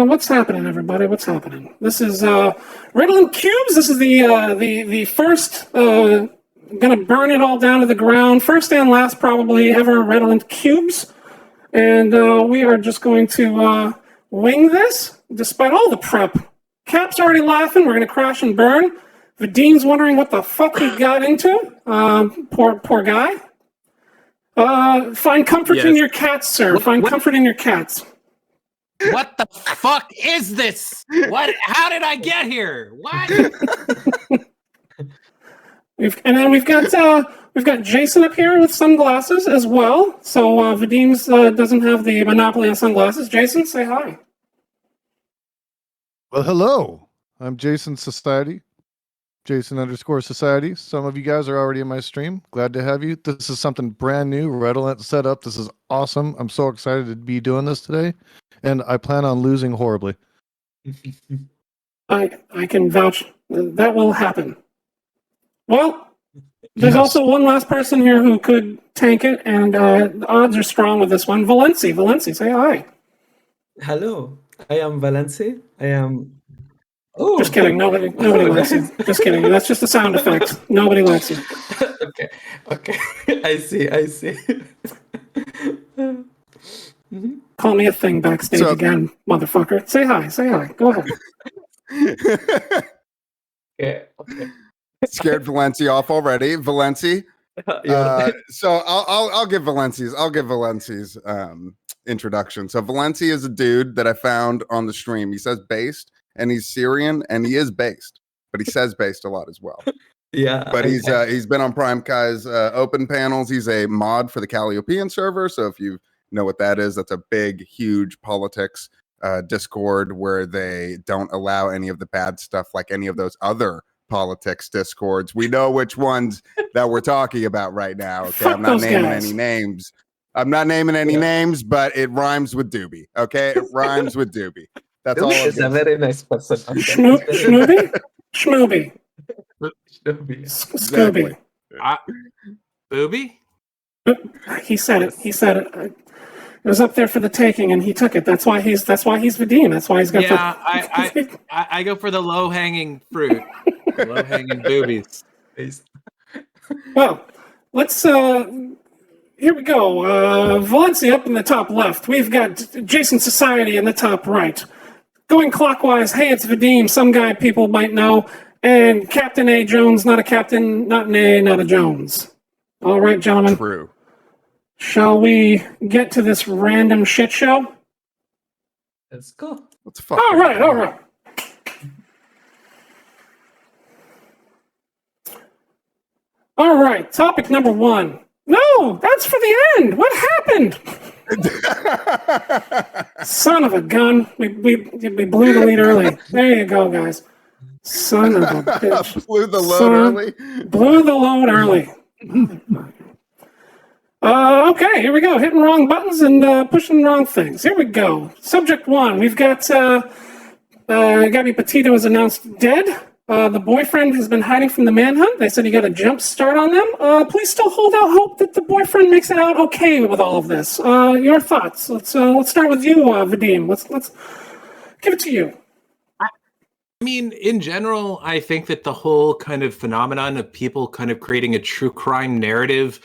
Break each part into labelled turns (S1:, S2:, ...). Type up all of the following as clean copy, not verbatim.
S1: What's happening, everybody? What's happening? This is Redolent cubes. This is the first. Gonna burn it all down to the ground. First and last, probably ever Redolent cubes, and we are just going to wing this, despite all the prep. Cap's already laughing. We're gonna crash and burn. Vadim's wondering what the fuck he got into. Poor guy. Find comfort in your cats, sir. Find comfort in your cats.
S2: What the fuck is this? What? How did I get here? What?
S1: We've got Jason up here with sunglasses as well. So Vadim's doesn't have the monopoly on sunglasses. Jason, say hi.
S3: Well, hello. I'm Jason Society. Jason_Society. Some of you guys are already in my stream. Glad to have you. This is something brand new, Redolent set up. This is awesome. I'm so excited to be doing this today, and I plan on losing horribly.
S1: I can vouch that will happen. Well, there's also one last person here who could tank it, and the odds are strong with this one. Valenci, say hi.
S4: Hello, I am Valenci. I am.
S1: Oh, just kidding. Nobody likes you. Just kidding. That's just a sound effect. Nobody likes you.
S4: Okay. I see.
S1: Call me a thing backstage again, motherfucker. Say hi. Go ahead.
S4: Okay.
S5: Scared Valenci off already. Valenci. So I'll give Valenci's introduction. So Valenci is a dude that I found on the stream. He says based, and he's Syrian, and he is based, but he says based a lot as well.
S4: Yeah.
S5: But he's been on Prime Kai's open panels. He's a mod for the Calliopean server. So if you know what that is, that's a big, huge politics Discord where they don't allow any of the bad stuff like any of those other politics discords. We know which ones that we're talking about right now. Okay, I'm not naming any names. But it rhymes with Doobie. Okay, it rhymes with Doobie. That's all.
S4: Is a very nice person.
S1: Schmooby. Scooby.
S2: Booby?
S1: He said it. It was up there for the taking, and he took it. That's why he's Vadim. That's why he's got.
S2: Yeah, I go for the low hanging fruit. Low hanging boobies.
S1: Well, let's. Here we go. Valencia up in the top left. We've got Jason Society in the top right. Going clockwise, hey, it's Vadim, some guy people might know, and Captain A. Jones, not a captain, not an A, not a Jones. All right, gentlemen.
S5: True.
S1: Shall we get to this random shit show?
S4: Let's go.
S5: What's fuck?
S1: All right. All right, topic number 1. No, that's for the end. What happened? Son of a gun. We blew the lead early. There you go, guys. Son of a bitch.
S5: Blew the load
S1: early. Okay, here we go. Hitting wrong buttons and pushing wrong things. Here we go. Subject 1. We've got Gabby Petito is announced dead. The boyfriend has been hiding from the manhunt. They said he got a jump start on them. Please still hold out hope that the boyfriend makes it out okay with all of this. Your thoughts? Let's start with you, Vadim. Let's give it to you.
S2: I mean, in general, I think that the whole kind of phenomenon of people kind of creating a true crime narrative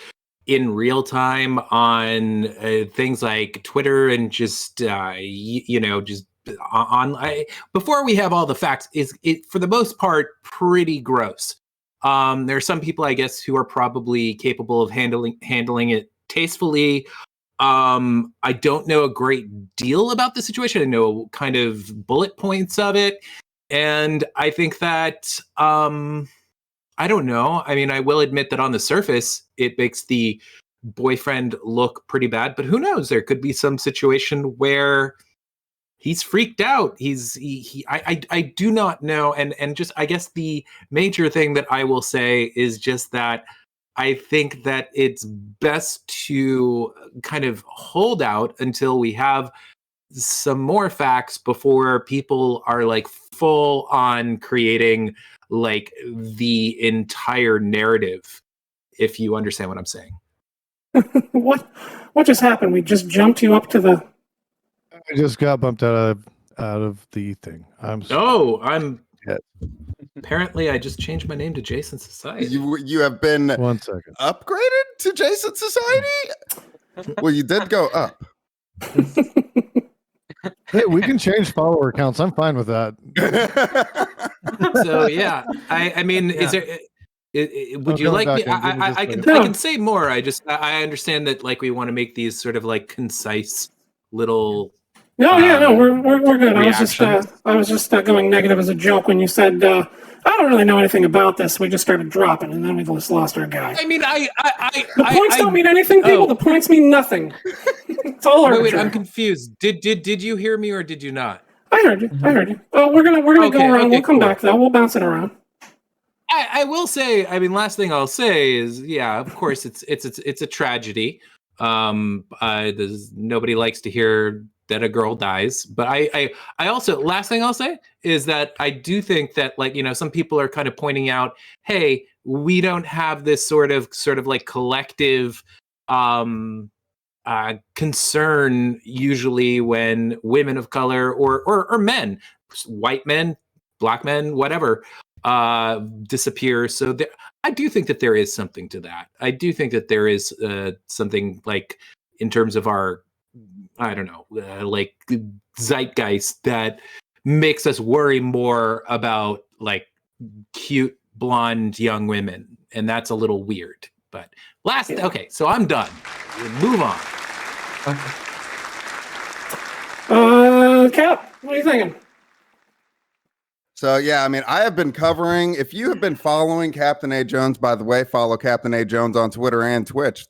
S2: in real time on things like Twitter and just just before we have all the facts, is it for the most part pretty gross. There are some people, I guess, who are probably capable of handling it tastefully. I don't know a great deal about the situation. I know kind of bullet points of it, and I think that I don't know. I mean, I will admit that on the surface, it makes the boyfriend look pretty bad, but who knows? There could be some situation where he's freaked out. I do not know. And just, I guess the major thing that I will say is just that I think that it's best to kind of hold out until we have some more facts before people are like full on creating like the entire narrative, if you understand what I'm saying.
S1: What just happened? We just jumped you up to the...
S3: I just got bumped out out of the thing. I'm sorry.
S2: Oh, I'm.
S3: Yeah.
S2: Apparently, I just changed my name to Jason Society.
S5: You have been
S3: 1 second.
S5: upgraded to Jason Society? Well, you did go up.
S3: Hey, we can change follower counts. I'm fine with that.
S2: So yeah, I mean, is there? Would
S3: Oh,
S2: you
S3: going
S2: like me?
S3: back in, give me just a
S2: I can
S3: second.
S2: I can say more. I understand that like we want to make these sort of like concise little.
S1: No, we're good.
S2: Reactions.
S1: I was just going negative as a joke when you said I don't really know anything about this. We just started dropping, and then we just lost our guy.
S2: I mean,
S1: The points don't mean anything, people. The points mean nothing. It's all
S2: Wait,
S1: arbitrary.
S2: I'm confused. Did you hear me or did you not?
S1: I heard you. I heard you. We're gonna go around.
S2: Okay,
S1: We'll come
S2: cool.
S1: back though. We'll bounce it around.
S2: I will say. I mean, last thing I'll say is, yeah, of course, it's a tragedy. Nobody likes to hear that a girl dies, but I also, last thing I'll say is that I do think that, like, you know, some people are kind of pointing out, hey, we don't have this sort of like collective concern usually when women of color or men, white men, black men, whatever, disappear. So I do think that there is something to that. I do think that there is something like in terms of our, I don't know, like zeitgeist that makes us worry more about like cute blonde young women, and that's a little weird. But okay, so I'm done. Move on.
S1: Cap, what are you thinking?
S5: So yeah, I mean, I have been covering. If you have been following Captain A. Jones, by the way, follow Captain A. Jones on Twitter and Twitch.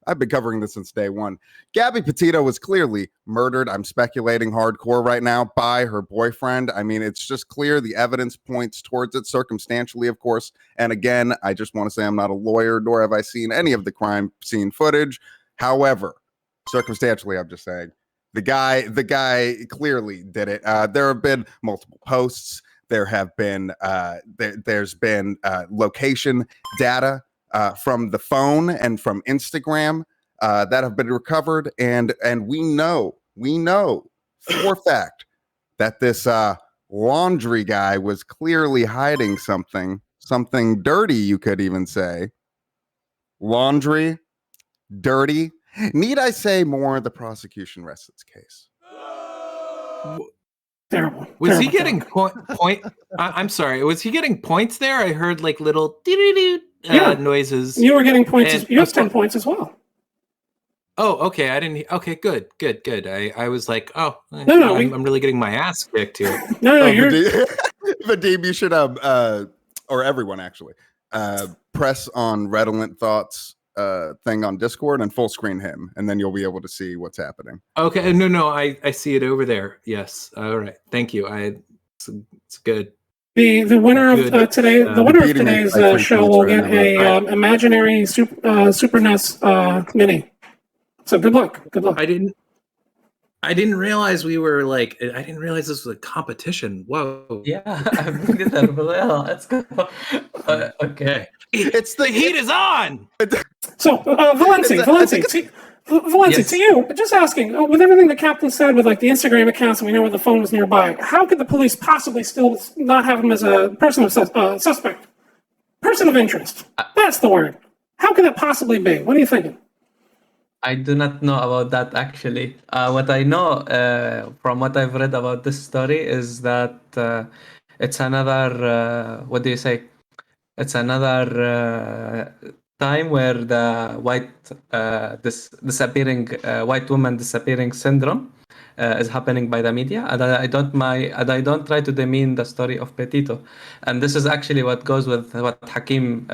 S5: I've been covering this since day one. Gabby Petito was clearly murdered. I'm speculating hardcore right now by her boyfriend. I mean, it's just clear the evidence points towards it circumstantially, of course. And again, I just want to say I'm not a lawyer, nor have I seen any of the crime scene footage. However, circumstantially, I'm just saying the guy clearly did it. There have been multiple posts. There have been there's been location data from the phone and from Instagram that have been recovered, and we know for a fact that this laundry guy was clearly hiding something dirty. You could even say laundry, dirty. Need I say more? The prosecution rests its case.
S1: Terrible.
S2: Was he
S1: Terrible.
S2: getting point? I'm sorry. Was he getting points there? I heard like little noises.
S1: You were getting points.
S2: And-
S1: You have 10 points as well.
S2: Oh, okay. I didn't. Okay, good. I was like, oh,
S1: No,
S2: I'm really getting my ass kicked here.
S1: No, you're.
S5: Vadim, you should or everyone actually, press on Redolent Thoughts thing on Discord and full screen him, and then you'll be able to see what's happening.
S2: Okay, no, I see it over there. Yes. All right. Thank you. It's good.
S1: The winner of today, the winner of today's show will get a imaginary Super NES mini. So good luck. Good luck.
S2: I didn't realize we were like. I didn't realize this was a competition. Whoa.
S4: Yeah, I've been there. Well, let's go. Okay.
S5: It's
S2: The heat is on.
S1: So Valencia, to you, just asking, with everything the captain said, with like the Instagram accounts, and we know where the phone was nearby, how could the police possibly still not have him as a person of suspect, person of interest? That's the word. How could that possibly be? What are you thinking?
S4: I do not know about that actually. What I know from what I've read about this story is that it's another, what do you say? It's another time where the disappearing white woman disappearing syndrome is happening by the media, and I don't try to demean the story of Petito, and this is actually what goes with what Vadim,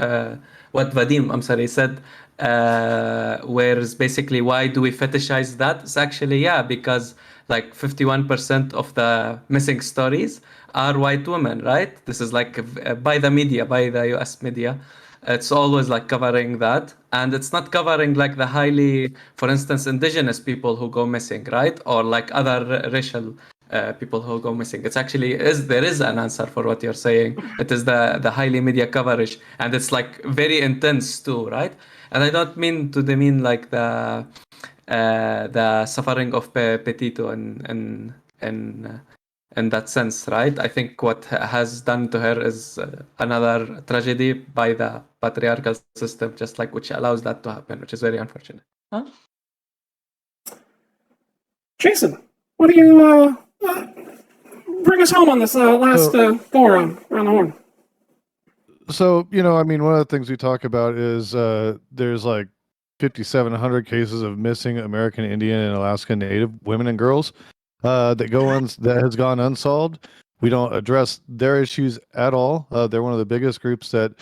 S4: I'm sorry, said. Where is basically why do we fetishize that? It's actually because like 51% of the missing stories are white women, right? This is like by the media, by the US media. It's always like covering that, and it's not covering like the highly, for instance, indigenous people who go missing, right? Or like other racial people who go missing. It's actually there is an answer for what you're saying. It is the highly media coverage, and it's like very intense too, right? And I don't mean to demean like the suffering of Petito and in that sense, right? I think what has done to her is another tragedy by the patriarchal system, just like which allows that to happen, which is very unfortunate. Huh?
S1: Jason, what do you bring us home on this last go around the horn?
S3: So, I mean, one of the things we talk about is there's like 5,700 cases of missing American Indian and Alaska Native women and girls that has gone unsolved. We don't address their issues at all. They're one of the biggest groups that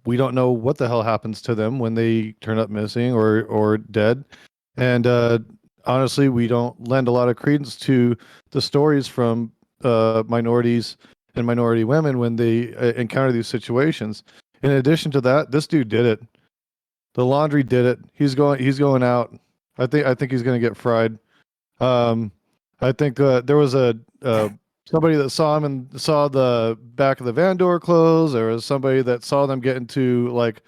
S3: we don't know what the hell happens to them when they turn up missing or dead. And honestly, we don't lend a lot of credence to the stories from minorities and minority women when they encounter these situations. In addition to that, this dude did it. The laundry did it. He's going out. I think he's going to get fried. I think there was somebody that saw him and saw the back of the van door close. There was somebody that saw them get into like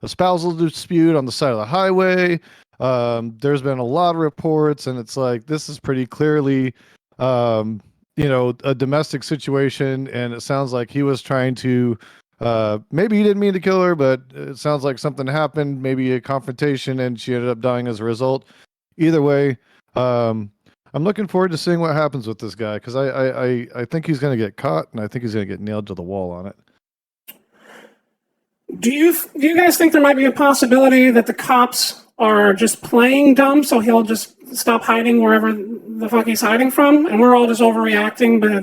S3: a spousal dispute on the side of the highway. There's been a lot of reports, and it's like this is pretty clearly a domestic situation, and it sounds like he was trying to maybe he didn't mean to kill her, but it sounds like something happened, maybe a confrontation, and she ended up dying as a result. Either way, I'm looking forward to seeing what happens with this guy, because I think he's going to get caught, and I think he's going to get nailed to the wall on it.
S1: Do you guys think there might be a possibility that the cops are just playing dumb, so he'll just stop hiding wherever the fuck he's hiding from, and we're all just overreacting, but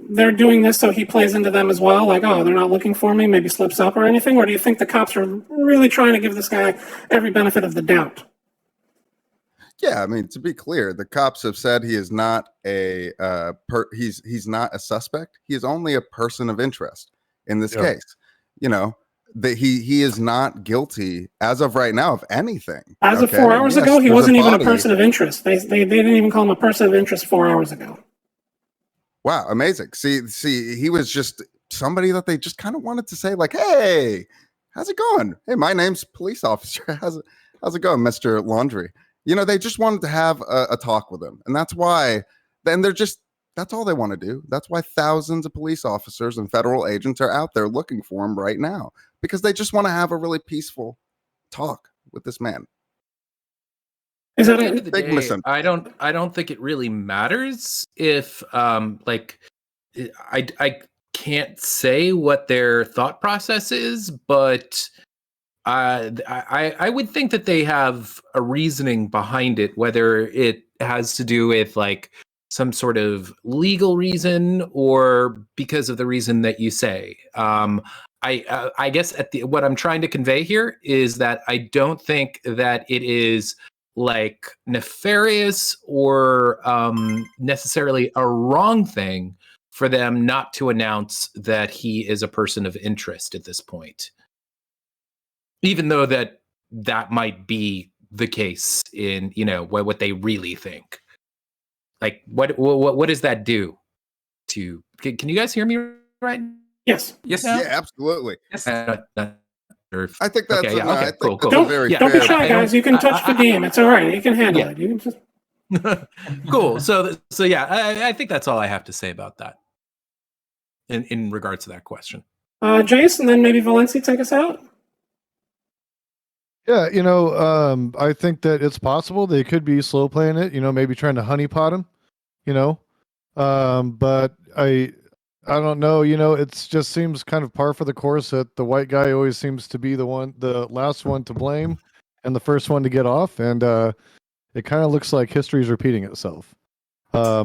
S1: they're doing this so he plays into them as well, like, oh, they're not looking for me, maybe slips up or anything? Or do you think the cops are really trying to give this guy every benefit of the doubt?
S5: Yeah, I mean, to be clear, the cops have said he is not he's not a suspect. He is only a person of interest in this case. That he is not guilty as of right now of anything.
S1: As of 4 hours ago, he wasn't even a person of interest. They didn't even call him a person of interest 4 hours ago. Wow,
S5: amazing. See, he was just somebody that they just kind of wanted to say, like, hey, how's it going? Hey, my name's police officer. How's it going, Mr. Laundry? They just wanted to have a talk with him. And that's why then that's all they want to do. That's why thousands of police officers and federal agents are out there looking for him right now, because they just want to have a really peaceful talk with this man.
S2: Is that at the end of the day, I don't think it really matters if I can't say what their thought process is, but I would think that they have a reasoning behind it, whether it has to do with like some sort of legal reason or because of the reason that you say. I guess what I'm trying to convey here is that I don't think that it is like nefarious or necessarily a wrong thing for them not to announce that he is a person of interest at this point. Even though that might be the case in, what they really think. Like, what does that do to? Can you guys hear me right?
S1: Yes.
S5: Yeah, absolutely.
S4: Yes.
S5: I think that's
S2: cool.
S1: Don't be shy, guys. You can touch the game. It's all right. You can handle it. You can just.
S2: Cool. So yeah, I think that's all I have to say about that. In regards to that question.
S1: Jason, then maybe Valencia take us out.
S3: Yeah, I think that it's possible they could be slow playing it, maybe trying to honeypot him, but I don't know, it just seems kind of par for the course that the white guy always seems to be the last one to blame and the first one to get off, and it kind of looks like history is repeating itself. I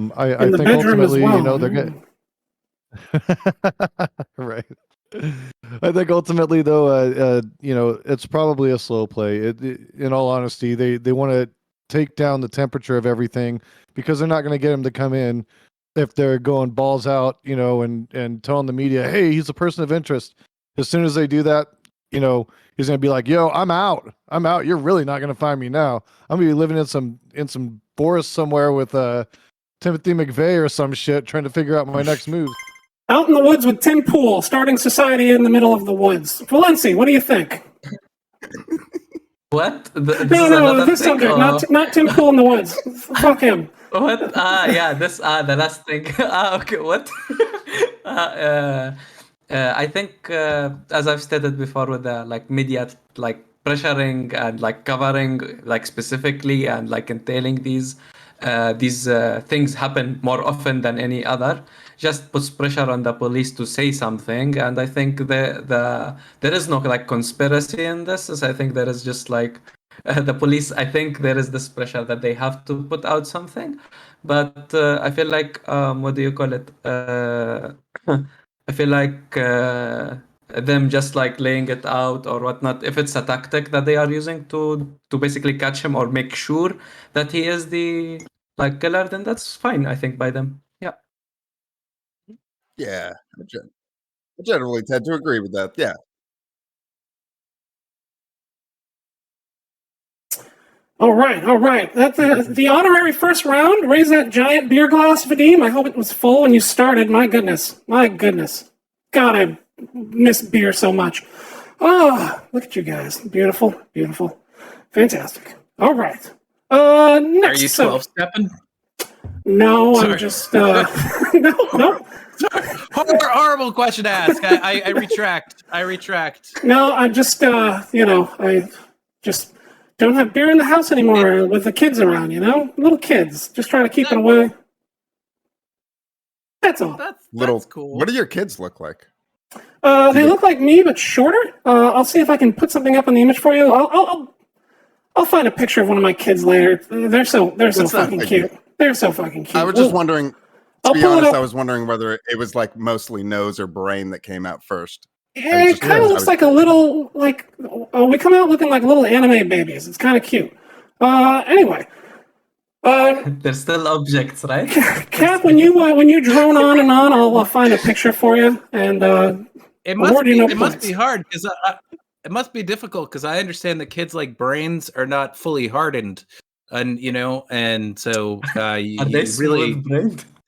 S3: think ultimately, they're good. Right. I think ultimately, though, it's probably a slow play. In all honesty, they want to take down the temperature of everything because they're not going to get him to come in if they're going balls out, and telling the media, hey, he's a person of interest. As soon as they do that, he's going to be like, yo, I'm out. You're really not going to find me now. I'm going to be living in some forest somewhere with Timothy McVeigh or some shit trying to figure out my next move.
S1: Out in the woods with Tim Pool, starting society in the middle of the woods. Valencia, what do you think?
S4: What?
S1: No, this subject, not Tim Pool in the woods. Fuck him.
S4: What? Yeah, this the last thing. Okay, what? I think, as I've stated before, with the like media like pressuring and like covering like specifically and like entailing these things happen more often than any other, just puts pressure on the police to say something. And I think there is no like conspiracy in this. I think there is just like the police. I think there is this pressure that they have to put out something, but I feel like what do you call it? I feel like them just like laying it out or whatnot. If it's a tactic that they are using to basically catch him or make sure that he is the like killer, then that's fine. I think by them. Yeah.
S5: Yeah, I generally tend to agree with that. Yeah.
S1: All right. That's the honorary first round. Raise that giant beer glass, Vadim. I hope it was full when you started. My goodness. God, I miss beer so much. Oh, look at you guys. Beautiful. Fantastic. All right. Next.
S2: Are you 12 stepping?
S1: No,
S2: Sorry.
S1: I'm just, no.
S2: Horrible question to ask. I retract.
S1: No, I just, I just don't have beer in the house anymore with the kids around, Little kids. Just trying to keep it away. That's all.
S2: That's cool.
S5: What do your kids look like?
S1: They look like me, but shorter. I'll see if I can put something up on the image for you. I'll find a picture of one of my kids later. They're so fucking cute. They're so fucking cute.
S5: I was just wondering. To be
S1: pull it
S5: honest,
S1: up.
S5: I was wondering whether it was like mostly nose or brain that came out first.
S1: It kind of looks like a little, like, we come out looking like little anime babies. It's kind of cute. Anyway.
S4: They're still objects, right?
S1: Cap, when you drone on and on, I'll find a picture for you. And
S2: it must be hard because it must be difficult because I understand that kids like brains are not fully hardened, and and so you really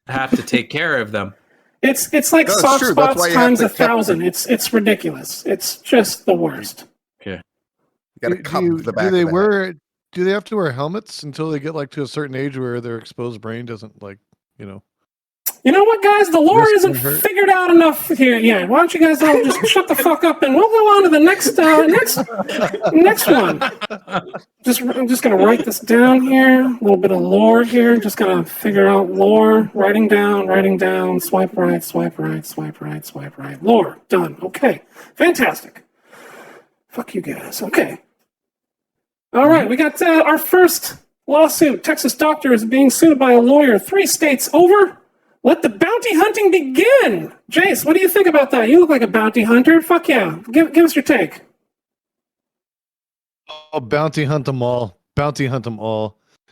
S2: have to take care of them.
S1: It's like
S5: No,
S1: soft
S5: true.
S1: spots times 1,000. It's ridiculous. It's just the worst.
S2: Okay.
S5: You got to cup the back.
S3: Do they have to wear helmets until they get like to a certain age where their exposed brain doesn't
S1: You know what, guys? The lore
S3: Risk
S1: isn't
S3: and hurt.
S1: figured out enough here yet. Why don't you guys all just shut the fuck up and we'll go on to the next one. I'm just gonna write this down here. A little bit of lore here. Just gonna figure out lore. Writing down. Swipe right. Lore. Done. Okay. Fantastic. Fuck you guys. Okay. All right. We got our first lawsuit. Texas doctor is being sued by a lawyer 3 states over. Let the bounty hunting begin! Jace, what do you think about that? You look like a bounty hunter. Fuck yeah. Give us your take.
S3: Oh, bounty hunt them all.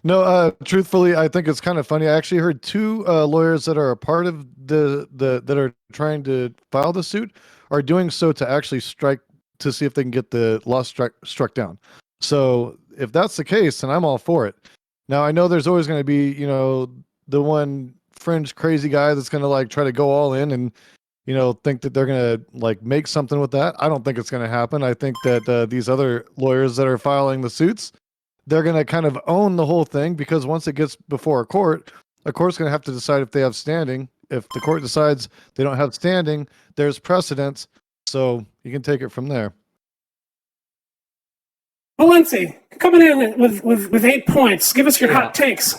S3: No, truthfully, I think it's kind of funny. I actually heard 2 lawyers that are a part of that are trying to file the suit are doing so to actually strike to see if they can get the law struck down. So if that's the case, then I'm all for it. Now I know there's always going to be, the one fringe crazy guy that's going to like try to go all in and think that they're going to like make something with that. I don't think it's going to happen. I think that these other lawyers that are filing the suits, they're going to kind of own the whole thing, because once it gets before a court's going to have to decide if they have standing. If the court decides they don't have standing, there's precedence, so you can take it from there.
S1: Valenci, coming in with 8 points. Give us your hot takes.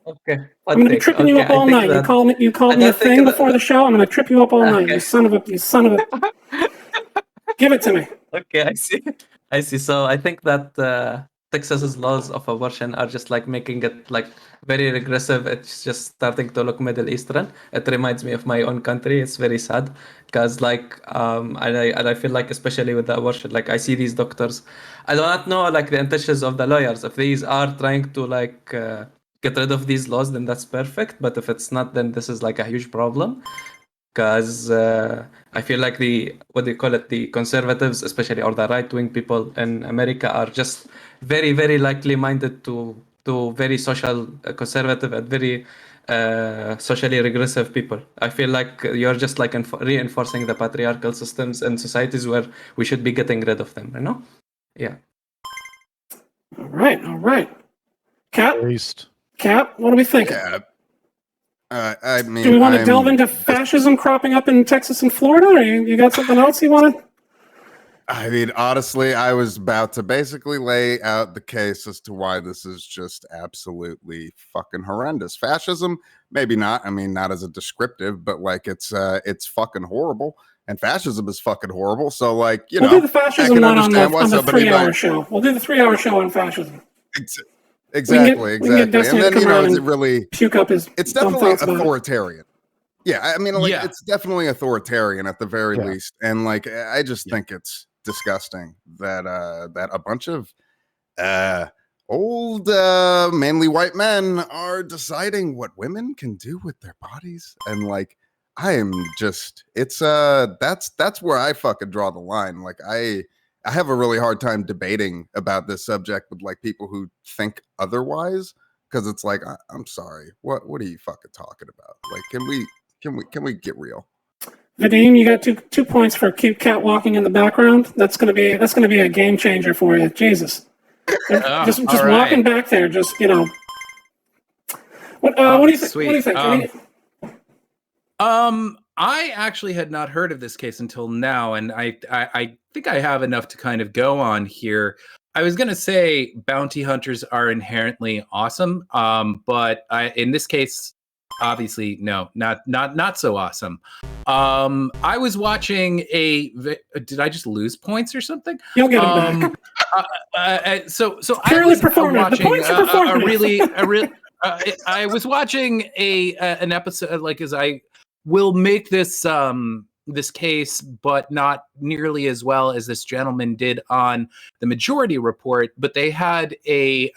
S4: Okay.
S1: I'm going to be tripping you up all night. You called me a thing before the show. I'm going to trip you up all night. You son of a. Give it to me.
S4: Okay, I see. So I think that Texas's laws of abortion are just like making it like very regressive. It's just starting to look Middle Eastern. It reminds me of my own country. It's very sad because and I feel like, especially with the abortion, like I see these doctors. I do not know like the intentions of the lawyers. If these are trying to like get rid of these laws, then that's perfect. But if it's not, then this is like a huge problem. Because I feel like the conservatives, especially, or the right-wing people in America, are just very, very likely minded to very social conservative and very socially regressive people. I feel like you're just like reinforcing the patriarchal systems in societies where we should be getting rid of them. Yeah.
S1: All right. Cat. Cap, what are we thinking?
S5: Yeah. I mean,
S1: Do we want to delve into fascism cropping up in Texas and Florida, or you got something else you want to?
S5: I mean, honestly, I was about to basically lay out the case as to why this is just absolutely fucking horrendous. Fascism, maybe not. I mean, not as a descriptive, but like it's fucking horrible, and fascism is fucking horrible. So, like,
S1: we'll do the fascism one on the 3-hour show. We'll do the 3-hour show on fascism.
S5: Exactly. And then is it really
S1: puke up his?
S5: It's definitely authoritarian. Yeah, I mean, like it's definitely authoritarian at the very least, and like I just think it's disgusting that that a bunch of old manly white men are deciding what women can do with their bodies, and like I am just that's where I fucking draw the line. Like I have a really hard time debating about this subject with like people who think otherwise, because it's like I'm sorry, what are you fucking talking about? Like can we get real?
S1: Vadim, you got two points for cute cat walking in the background. That's gonna be a game changer for you. Jesus, just walking back there. Just What do you think? What do you think?
S6: I actually had not heard of this case until now, and I think I have enough to kind of go on here. I was gonna say bounty hunters are inherently awesome, but in this case, obviously, no, not so awesome. I was watching did I just lose points or something?
S1: You'll get them
S6: back. So
S1: I was
S6: watching I was watching an episode, like, as I will make this this case, but not nearly as well as this gentleman did on the Majority Report. But they had a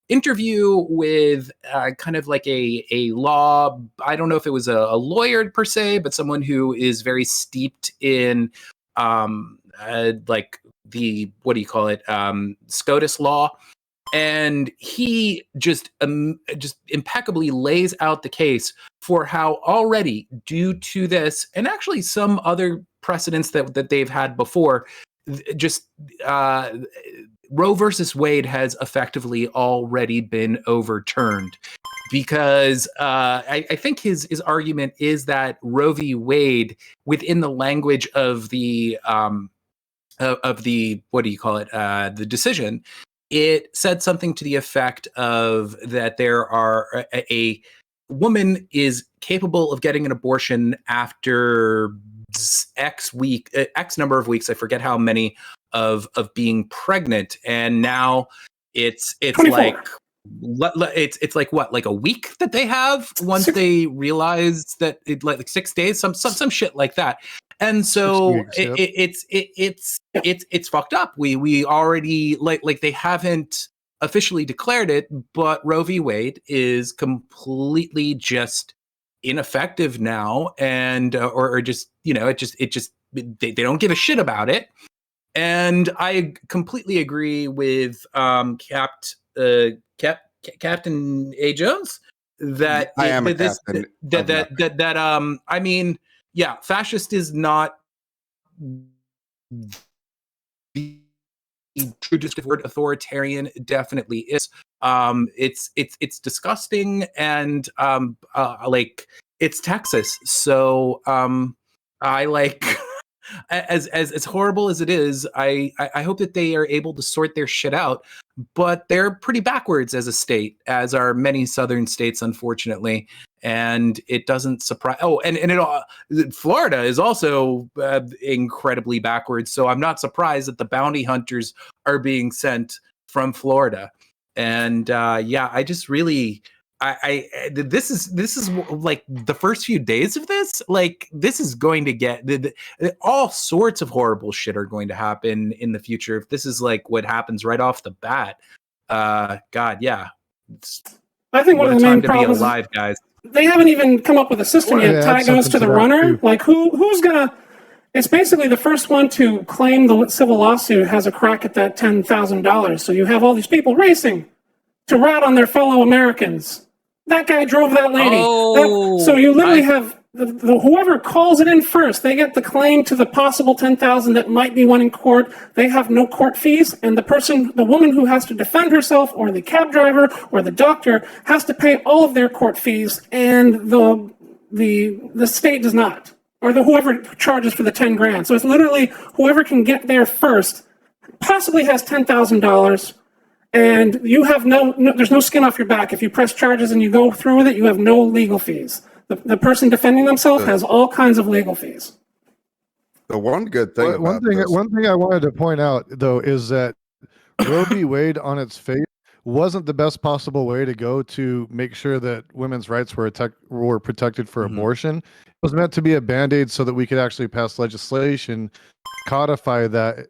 S6: interview with kind of like a law. I don't know if it was a lawyer per se, but someone who is very steeped in like the, what do you call it, SCOTUS law. And he just impeccably lays out the case for how already, due to this, and actually some other precedents that they've had before, just Roe versus Wade has effectively already been overturned, because I think his argument is that Roe v. Wade, within the language of the what do you call it, the decision, it said something to the effect of that there are a woman is capable of getting an abortion after X number of weeks. I forget how many of being pregnant, and now it's 24. Like it's like what, like a week that they have once they realize that it, like 6 days, some shit like that. And so it's fucked up. We already like they haven't officially declared it, but Roe v. Wade is completely just ineffective now, and or just they don't give a shit about it. And I completely agree with Captain A. Jones that
S5: I am captain.
S6: I mean, yeah, fascist is not the true descriptive word. Authoritarian definitely is. It's disgusting, and like, it's Texas, so I like. As horrible as it is, I hope that they are able to sort their shit out, but they're pretty backwards as a state, as are many southern states, unfortunately. And it doesn't surprise. Oh, and Florida is also incredibly backwards. So I'm not surprised that the bounty hunters are being sent from Florida. And I just really. This is like the first few days of this. Like, this is going to get all sorts of horrible shit are going to happen in the future if this is like what happens right off the bat. God, yeah.
S1: I think one of the main
S6: problems, to be alive, guys.
S1: They haven't even come up with a system yet. Tie goes to the runner. Like who's gonna? It's basically the first one to claim the civil lawsuit has a crack at that $10,000. So you have all these people racing to rat on their fellow Americans. That guy drove that lady. So you literally have whoever calls it in first, they get the claim to the possible 10,000 that might be won in court. They have no court fees, and the woman who has to defend herself, or the cab driver, or the doctor, has to pay all of their court fees, and the state does not, or whoever charges for the 10 grand. So it's literally whoever can get there first possibly has $10,000, and you have there's no skin off your back. If you press charges and you go through with it, you have no legal fees. The person defending themselves has all kinds of legal fees.
S5: The one good thing
S3: One thing I wanted to point out, though, is that Roe v. Wade on its face wasn't the best possible way to go to make sure that women's rights were protected for abortion. It was meant to be a Band-Aid so that we could actually pass legislation, codify that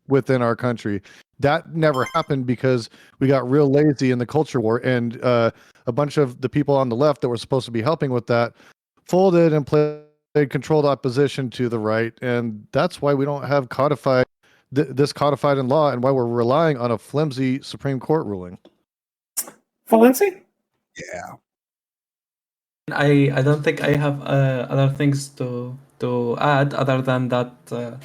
S3: within our country. That never happened because we got real lazy in the culture war, and a bunch of the people on the left that were supposed to be helping with that folded and played controlled opposition to the right, and that's why we don't have this codified in law, and why we're relying on a flimsy Supreme Court ruling.
S1: Valenci?
S5: Yeah.
S4: I don't think I have other things to add other than that.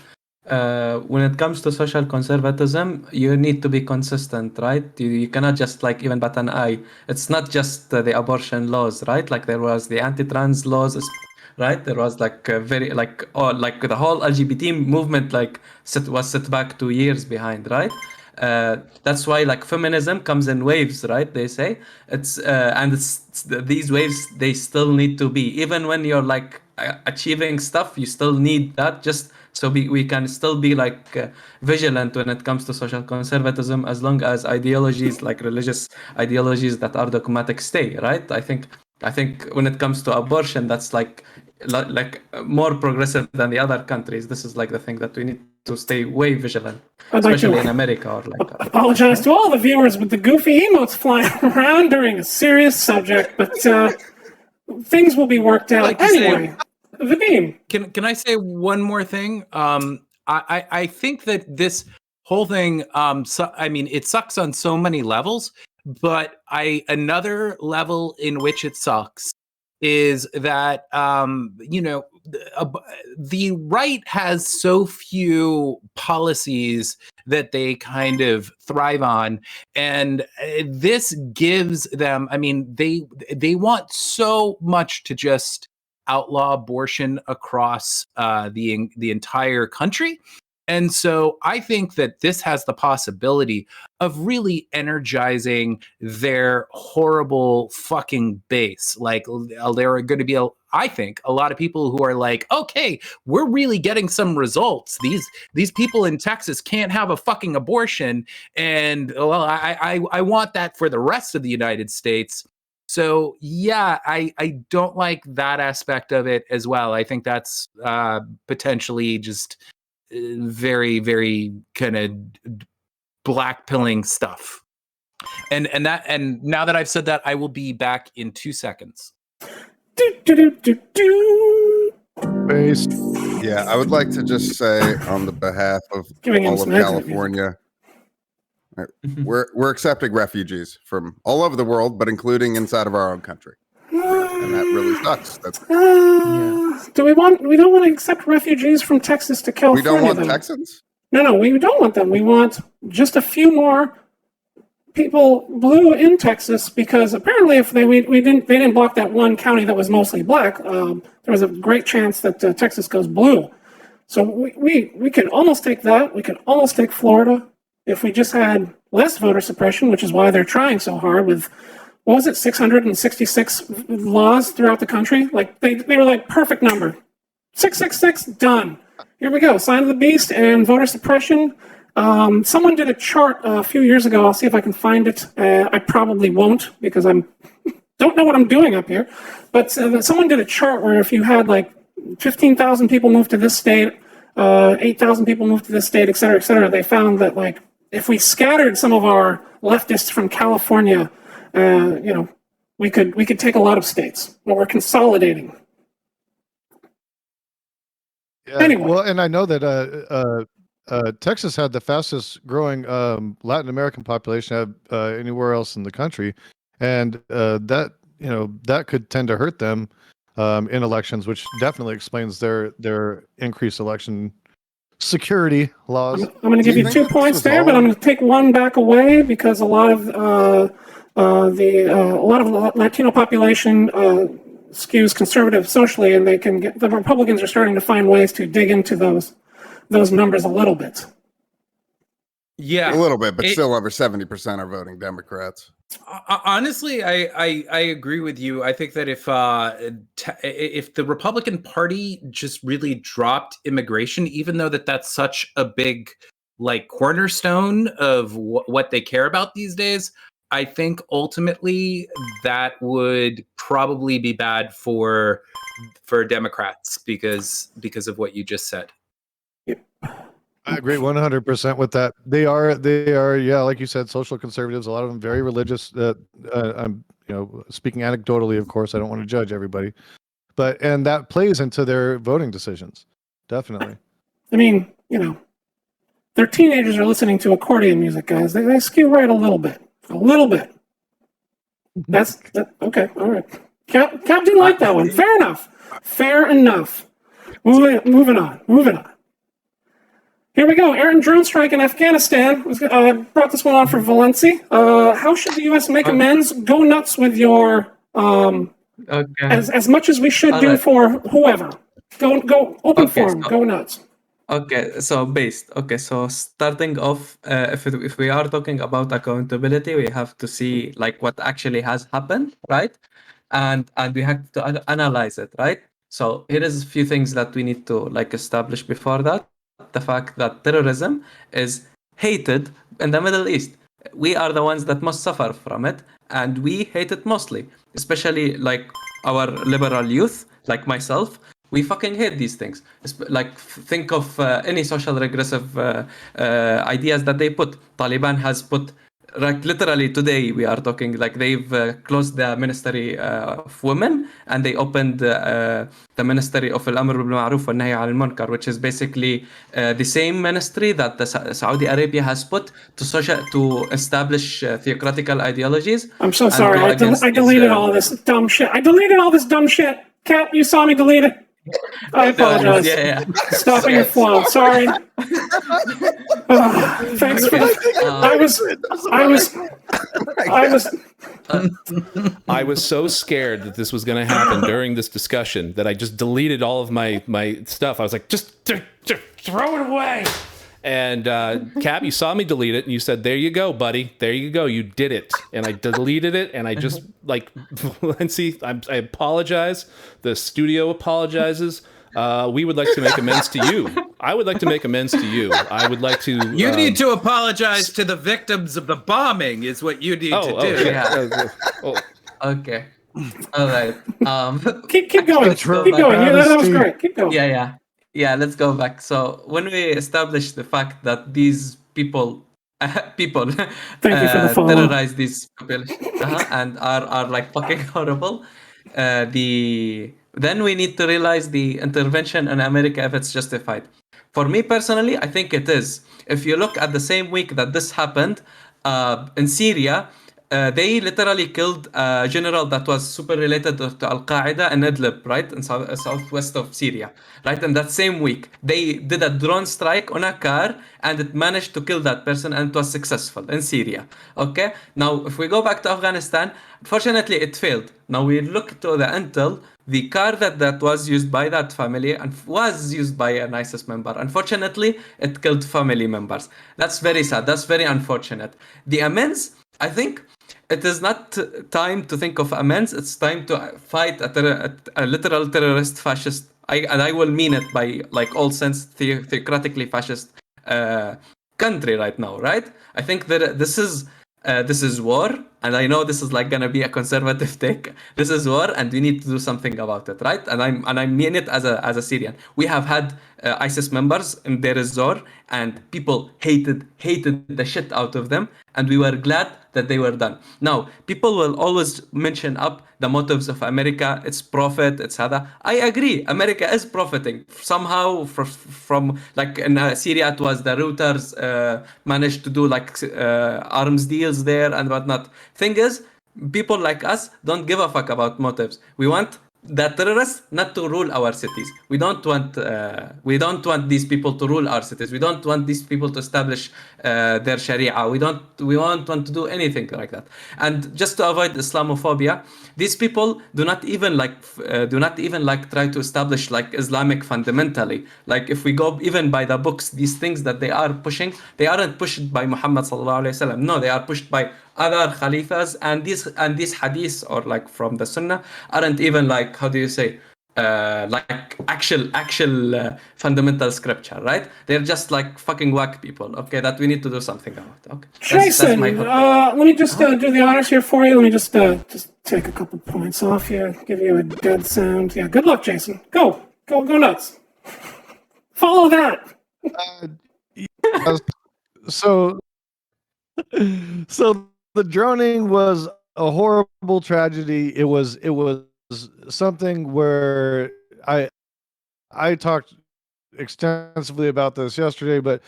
S4: When it comes to social conservatism, you need to be consistent, right? You cannot just like even bat an eye. It's not just the abortion laws, right? Like there was the anti-trans laws, right? There was like very like the whole LGBT movement was set back 2 years behind, right? That's why like feminism comes in waves, right? They say these waves, they still need to be, even when you're like achieving stuff, you still need that just so we can still be like vigilant when it comes to social conservatism, as long as ideologies like religious ideologies that are dogmatic stay, right? I think when it comes to abortion, that's like more progressive than the other countries. This is like the thing that we need to stay way vigilant, especially in America or like.
S1: Apologize to all the viewers with the goofy emotes flying around during a serious subject, but things will be worked out anyway. Vadim.
S6: Can I say one more thing? I think that this whole thing, I mean, it sucks on so many levels, but another level in which it sucks is that the right has so few policies that they kind of thrive on, and this gives them, I mean, they want so much to just outlaw abortion across the entire country. And so I think that this has the possibility of really energizing their horrible fucking base. Like there are going to be, I think, a lot of people who are like, okay, we're really getting some results. These people in Texas can't have a fucking abortion. And well, I want that for the rest of the United States. So yeah, I don't like that aspect of it as well. I think that's potentially just very, very kind of blackpilling stuff. And now that I've said that, I will be back in 2 seconds.
S3: Based.
S5: Yeah, I would like to just say on the behalf of all of California, we're accepting refugees from all over the world, but including inside of our own country. And that really sucks.
S1: We don't want to accept refugees from Texas to California.
S5: We don't want Texans?
S1: No, we don't want them. We want just a few more people blue in Texas, because apparently if they didn't block that one county that was mostly black, there was a great chance that Texas goes blue. So we could almost take that. We could almost take Florida if we just had less voter suppression, which is why they're trying so hard with, what was it, 666 laws throughout the country? Like they were like perfect number. 666, done. Here we go. Sign of the beast and voter suppression. Someone did a chart a few years ago. I'll see if I can find it. I probably won't because I don't know what I'm doing up here. But someone did a chart where if you had like 15,000 people move to this state, 8,000 people move to this state, et cetera, they found that like if we scattered some of our leftists from California, we could take a lot of states. Well, we're consolidating.
S3: Yeah,
S1: anyway.
S3: Well, and I know that Texas had the fastest growing Latin American population anywhere else in the country, and that could tend to hurt them in elections, which definitely explains their increased election security laws.
S1: I'm going to give
S5: Do you
S1: you
S5: think
S1: 2
S5: this
S1: points
S5: was
S1: there, but
S5: all-
S1: I'm going to take one back away because a lot of the Latino population skews conservative socially, and the Republicans are starting to find ways to dig into those numbers a little bit.
S6: Yeah,
S5: A little bit, but
S6: It-
S5: still over 70% are voting Democrats.
S6: Honestly, I agree with you. I think that if the Republican Party just really dropped immigration, even though that's such a big like cornerstone of what they care about these days, I think ultimately that would probably be bad for Democrats because of what you just said.
S3: I agree 100% with that. They are, yeah, like you said, social conservatives. A lot of them very religious. I'm, speaking anecdotally, of course. I don't want to judge everybody, and that plays into their voting decisions. Definitely.
S1: I mean, their teenagers are listening to accordion music, guys. They skew right a little bit. A little bit. Okay, all right. Cap didn't like that one. Fair enough. Fair enough. Moving on. Here we go. Air and drone strike in Afghanistan. Brought this one on for Valenci. How should the U.S. make amends? Go nuts with your
S4: Okay.
S1: as much as we should do
S4: Alright.
S1: for whoever. Go open
S4: Okay,
S1: forum. Go nuts.
S4: Okay, so starting off, if we are talking about accountability, we have to see like what actually has happened, right? And we have to analyze it, right? So here is a few things that we need to like establish before that. The fact that terrorism is hated in the Middle East. We are the ones that must suffer from it, and we hate it mostly, especially like our liberal youth, like myself. We fucking hate these things. Like, think of any social regressive ideas that they put. Taliban has put, like, literally today we are talking, like, they've closed the Ministry of Women, and they opened the Ministry of Al-Amr bil Ma'ruf wa Nahy al Munkar, which is basically the same ministry that the Saudi Arabia has put to establish theocratical ideologies.
S1: I'm so
S4: and
S1: sorry.
S4: go
S1: I
S4: against
S1: deleted
S4: these,
S1: all of this dumb shit. I deleted all this dumb shit. Cap, you saw me delete it. I apologize.
S4: Yeah.
S1: Stopping your flow. Sorry. Thanks for.
S7: I was so scared that this was going to happen during this discussion that I just deleted all of my stuff. I was like, just throw it away. And Cap, you saw me delete it, and you said, "There you go, buddy. There you go. You did it." And I deleted it, and I just like, Lindsay, I apologize. The studio apologizes. We would like to make amends to you. I would like to make amends to you. I would like to.
S6: You need to apologize to the victims of the bombing, is what you need to do.
S4: Yeah. Okay. All right.
S1: Keep going. Keep going. Yeah, that was great. Keep going.
S4: Yeah. Let's go back. So when we established the fact that these people
S1: Thank you for the follow-up.
S4: terrorize these people and are like fucking horrible, then we need to realize the intervention in America, if it's justified. For me personally, I think it is. If you look at the same week that this happened in Syria, they literally killed a general that was super related to Al-Qaeda in Idlib, right? In southwest of Syria, right? In that same week, they did a drone strike on a car, and it managed to kill that person, and it was successful in Syria. Okay? Now, if we go back to Afghanistan, unfortunately, it failed. Now, we look to the intel. The car that was used by that family and was used by an ISIS member. Unfortunately, it killed family members. That's very sad. That's very unfortunate. The amends, I think, it is not time to think of amends. It's time to fight a literal terrorist fascist. And I will mean it by like all sense theocratically fascist country right now, right? I think that this is war, and I know this is like gonna be a conservative take. This is war, and we need to do something about it, right? And I mean it as a Syrian. We have had ISIS members in Deir ez-Zor, and people hated the shit out of them, and we were glad that they were done. Now, people will always mention up the motives of America. It's profit, it's other. I agree. America is profiting somehow from like in Syria. It was the Reuters managed to do like arms deals there and whatnot. Thing is, people like us don't give a fuck about motives. We want the terrorists not to rule our cities. We don't want these people to rule our cities. We don't want these people to establish their Sharia. We don't want to do anything like that. And just to avoid Islamophobia, these people do not even try to establish like Islamic fundamentally. Like if we go even by the books, these things that they are pushing, they aren't pushed by Muhammad sallallahu alaihi wasallam. No, they are pushed by other khalifas, and these hadiths or like from the Sunnah aren't even like, how do you say, like actual fundamental scripture, right? They're just like fucking whack people. Okay, that we need to do something about. Okay,
S1: Jason,
S4: my
S1: let me just do the honors here for you. Let me just take a couple points off here. Give you a dead sound. Yeah, good luck, Jason. Go nuts. Follow that.
S3: So the droning was a horrible tragedy. It was something where I talked extensively about this yesterday, but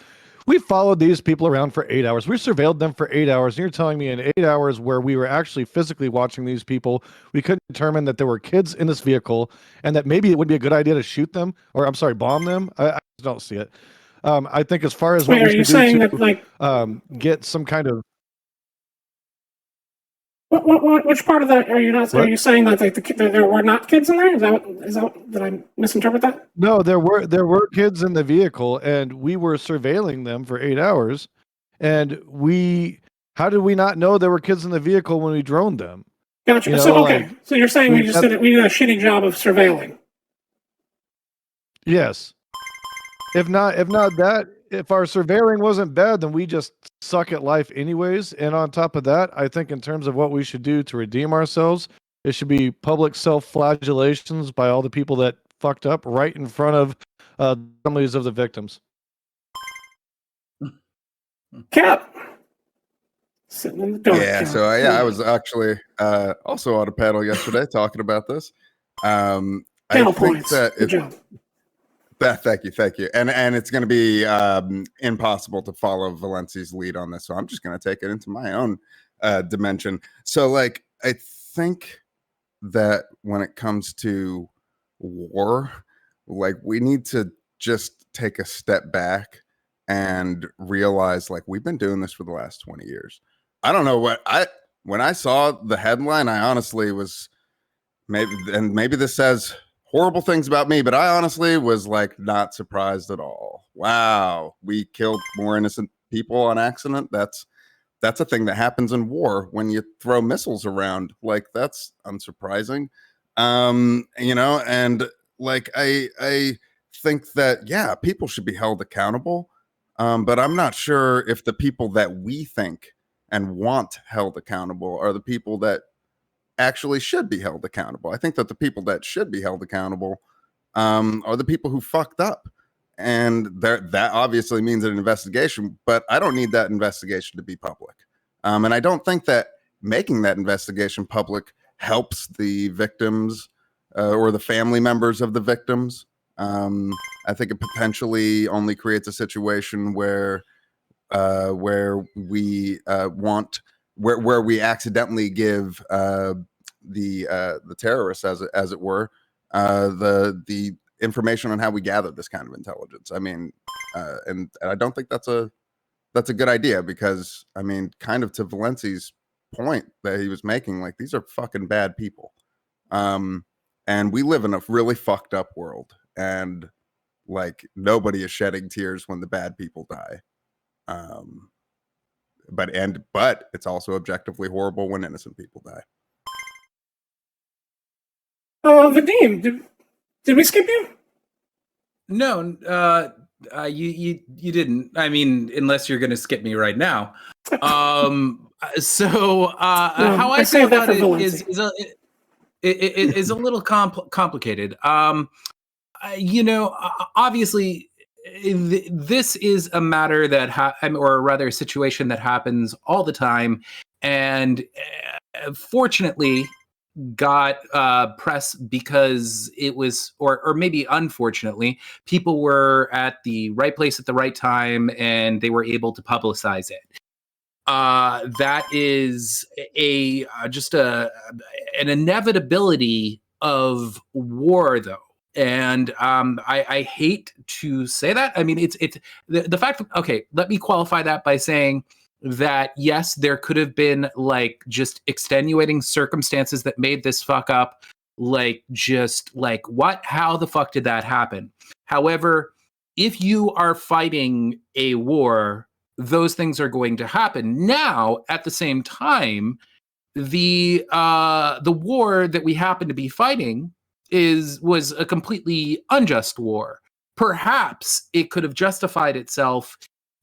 S3: we followed these people around for 8 hours. We surveilled them for 8 hours. And you're telling me in 8 hours where we were actually physically watching these people, we couldn't determine that there were kids in this vehicle and that maybe it would be a good idea to shoot them, or I'm sorry, bomb them? I don't see it. I think as far as
S1: Wait,
S3: what
S1: are
S3: we
S1: you
S3: should do
S1: saying
S3: to
S1: that like
S3: get some kind of
S1: which part of that are you not?
S3: What?
S1: Are you saying that like there were not kids in there? Is that did I misinterpret that?
S3: No, there were kids in the vehicle, and we were surveilling them for 8 hours. And how did we not know there were kids in the vehicle when we droned them?
S1: Gotcha.
S3: You know,
S1: So okay, so you're saying we did a shitty job of surveilling.
S3: Yes. If our surveilling wasn't bad, then we just suck at life anyways. And on top of that, I think in terms of what we should do to redeem ourselves, it should be public self-flagellations by all the people that fucked up right in front of families of the victims.
S1: Cap. Sitting in the dark.
S5: Yeah,
S1: Cap.
S5: so I was actually also on a panel yesterday talking about this.
S1: Panel
S5: I think
S1: points.
S5: that
S1: Good job.
S5: thank you, and it's going to be impossible to follow Valenci's lead on this, so I'm just going to take it into my own dimension. So, like, I think that when it comes to war, like, we need to just take a step back and realize, like, we've been doing this for the last 20 years. I don't know when I saw the headline, I honestly was maybe this says horrible things about me, but I honestly was like not surprised at all. Wow, we killed more innocent people on accident. That's a thing that happens in war when you throw missiles around. Like, that's unsurprising. And like I think that, yeah, people should be held accountable. But I'm not sure if the people that we think and want held accountable are the people that actually should be held accountable. I think that the people that should be held accountable are the people who fucked up. And that obviously means an investigation, but I don't need that investigation to be public. And I don't think that making that investigation public helps the victims or the family members of the victims. I think it potentially only creates a situation where we where we accidentally give the terrorists, as it were, the information on how we gather this kind of intelligence. I mean, and I don't think that's a good idea, because I mean, kind of to Valenci's point that he was making, like, these are fucking bad people, and we live in a really fucked up world, and like, nobody is shedding tears when the bad people die. But it's also objectively horrible when innocent people die.
S1: Vadim, did we skip you?
S6: No, you didn't. I mean, unless you're going to skip me right now. So how I feel about it is a little complicated. Obviously, this is a matter that or rather a situation that happens all the time, and fortunately got press because it was, or maybe unfortunately, people were at the right place at the right time and they were able to publicize it. That is just an inevitability of war, though. And I hate to say that. I mean, it's the fact that, okay, let me qualify that by saying that, yes, there could have been like just extenuating circumstances that made this fuck up. Like, just like, what? How the fuck did that happen? However, if you are fighting a war, those things are going to happen. Now, at the same time, the war that we happen to be fighting was a completely unjust war. Perhaps it could have justified itself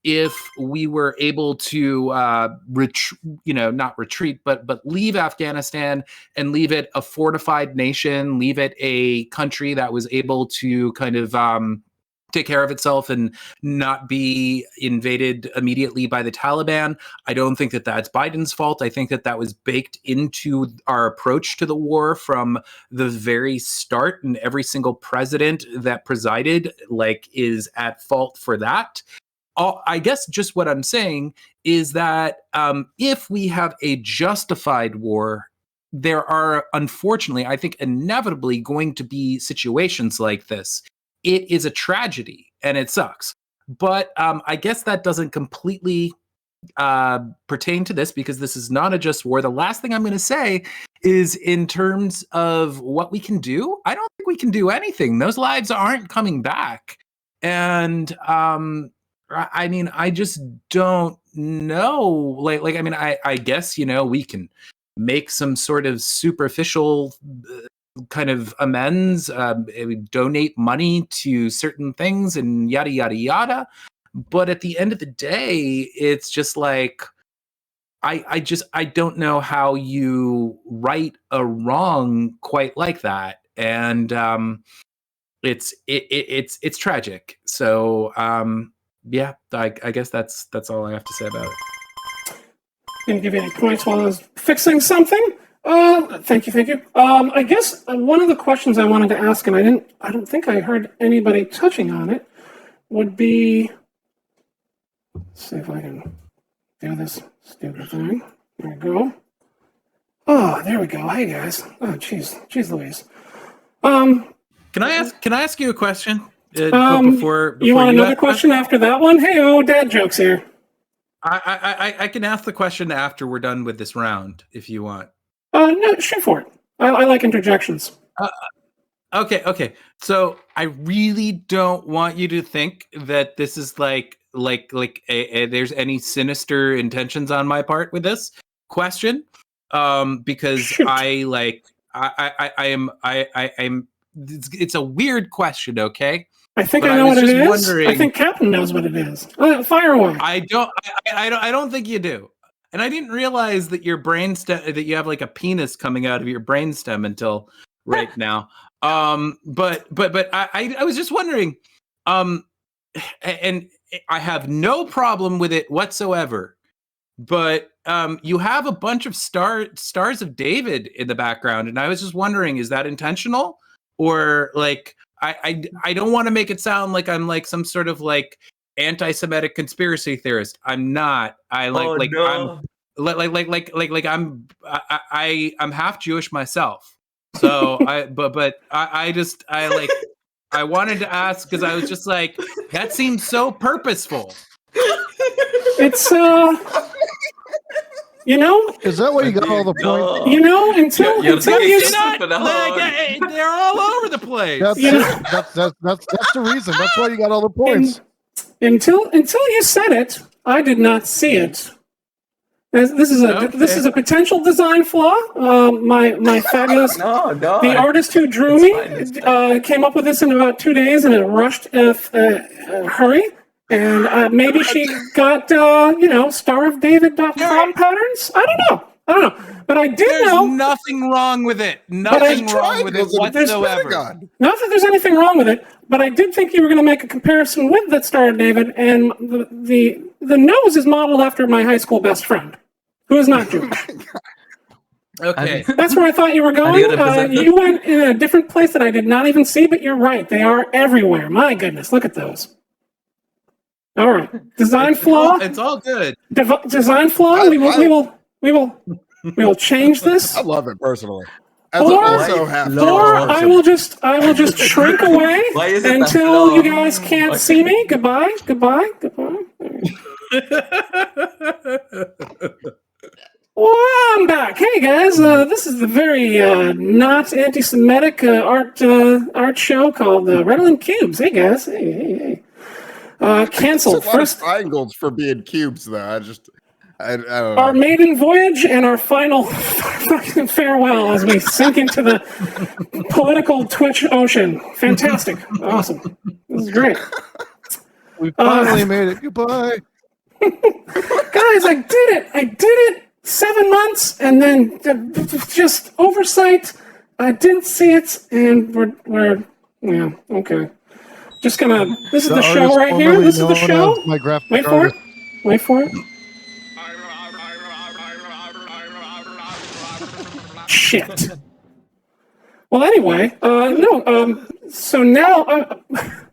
S6: if we were able to not retreat, but leave Afghanistan and leave it a fortified nation, leave it a country that was able to kind of take care of itself and not be invaded immediately by the Taliban. I don't think that that's Biden's fault. I think that that was baked into our approach to the war from the very start, and every single president that presided is at fault for that. I guess just what I'm saying is that if we have a justified war, there are, unfortunately, I think inevitably going to be situations like this. It is a tragedy and it sucks. But I guess that doesn't completely pertain to this, because this is not a just war. The last thing I'm going to say is, in terms of what we can do, I don't think we can do anything. Those lives aren't coming back. And I mean, I just don't know. I guess, we can make some sort of superficial kind of amends, donate money to certain things and yada, yada, yada. But at the end of the day, it's just like, I don't know how you right a wrong quite like that. And it's tragic. So yeah, I guess that's all I have to say about it.
S1: Didn't give you any points while I was fixing something. Thank you. I guess one of the questions I wanted to ask, and I don't think I heard anybody touching on it, would be, let's see if I can do this stupid thing. There we go. Oh, there we go. Hey guys. Oh, jeez Louise.
S6: Can I ask you a question? Before
S1: you want another question after that one? Hey, dad jokes here.
S6: I can ask the question after we're done with this round, if you want.
S1: No, shoot for it. I like interjections.
S6: Okay. So I really don't want you to think that this is like there's any sinister intentions on my part with this question, because
S1: Shoot.
S6: I am. It's a weird question, okay?
S1: I think
S6: But
S1: I know what it is.
S6: wondering-
S1: I think Captain knows what it is. Fire away.
S6: I don't think you do. And I didn't realize that your brainstem, that you have like a penis coming out of your brainstem until right now. But I was just wondering, and I have no problem with it whatsoever. But you have a bunch of stars of David in the background, and I was just wondering, is that intentional? Or like, I don't want to make it sound like I'm like some sort of like anti-Semitic conspiracy theorist. I'm not. I'm half Jewish myself. So I wanted to ask, because I was just like, that seems so purposeful.
S1: It's
S3: Is that why you got all the points?
S1: until
S6: They're
S1: you
S6: all over the place.
S3: That's the reason. That's why you got all the points.
S1: until you said it, I did not see it. This is a potential design flaw. My fabulous the artist who drew me came up with this in about 2 days in a rushed hurry. And maybe she got, starofdavid.com patterns. I don't know. But I did know.
S6: There's nothing wrong with it. Nothing wrong with it whatsoever.
S1: Not that there's anything wrong with it, but I did think you were going to make a comparison with that Star of David, and the nose is modeled after my high school best friend, who is not Jewish.
S6: Okay.
S1: That's where I thought you were going. You went in a different place that I did not even see, but you're right. They are everywhere. My goodness, look at those. All right, design flaw.
S6: It's all good.
S1: Design flaw. We will change this.
S5: I love it personally. As
S1: Or-
S5: also have to
S1: Or
S5: express
S1: I will just shrink away
S4: Why is it a
S1: until you
S4: flaw?
S1: guys can't
S4: Why-
S1: see me. Goodbye. Well, I'm back. Hey guys, this is the very not anti-Semitic art show called Redolent Cubes. Hey guys, hey. Canceled
S5: a lot
S1: first
S5: of triangles for being cubes, though. I don't know.
S1: our maiden voyage and our final farewell as we sink into the political Twitch ocean. Fantastic, awesome. This is great,
S3: We finally made it. Goodbye.
S1: guys. I did it. 7 months, and then just oversight. I didn't see it, and we're yeah, okay. Just gonna. This is the show
S3: artist
S1: right here.
S3: formerly
S1: This is the
S3: known
S1: show.
S3: as my graphic
S1: Wait for
S3: artist.
S1: it. Wait for it. Shit. Well, anyway, no. So now,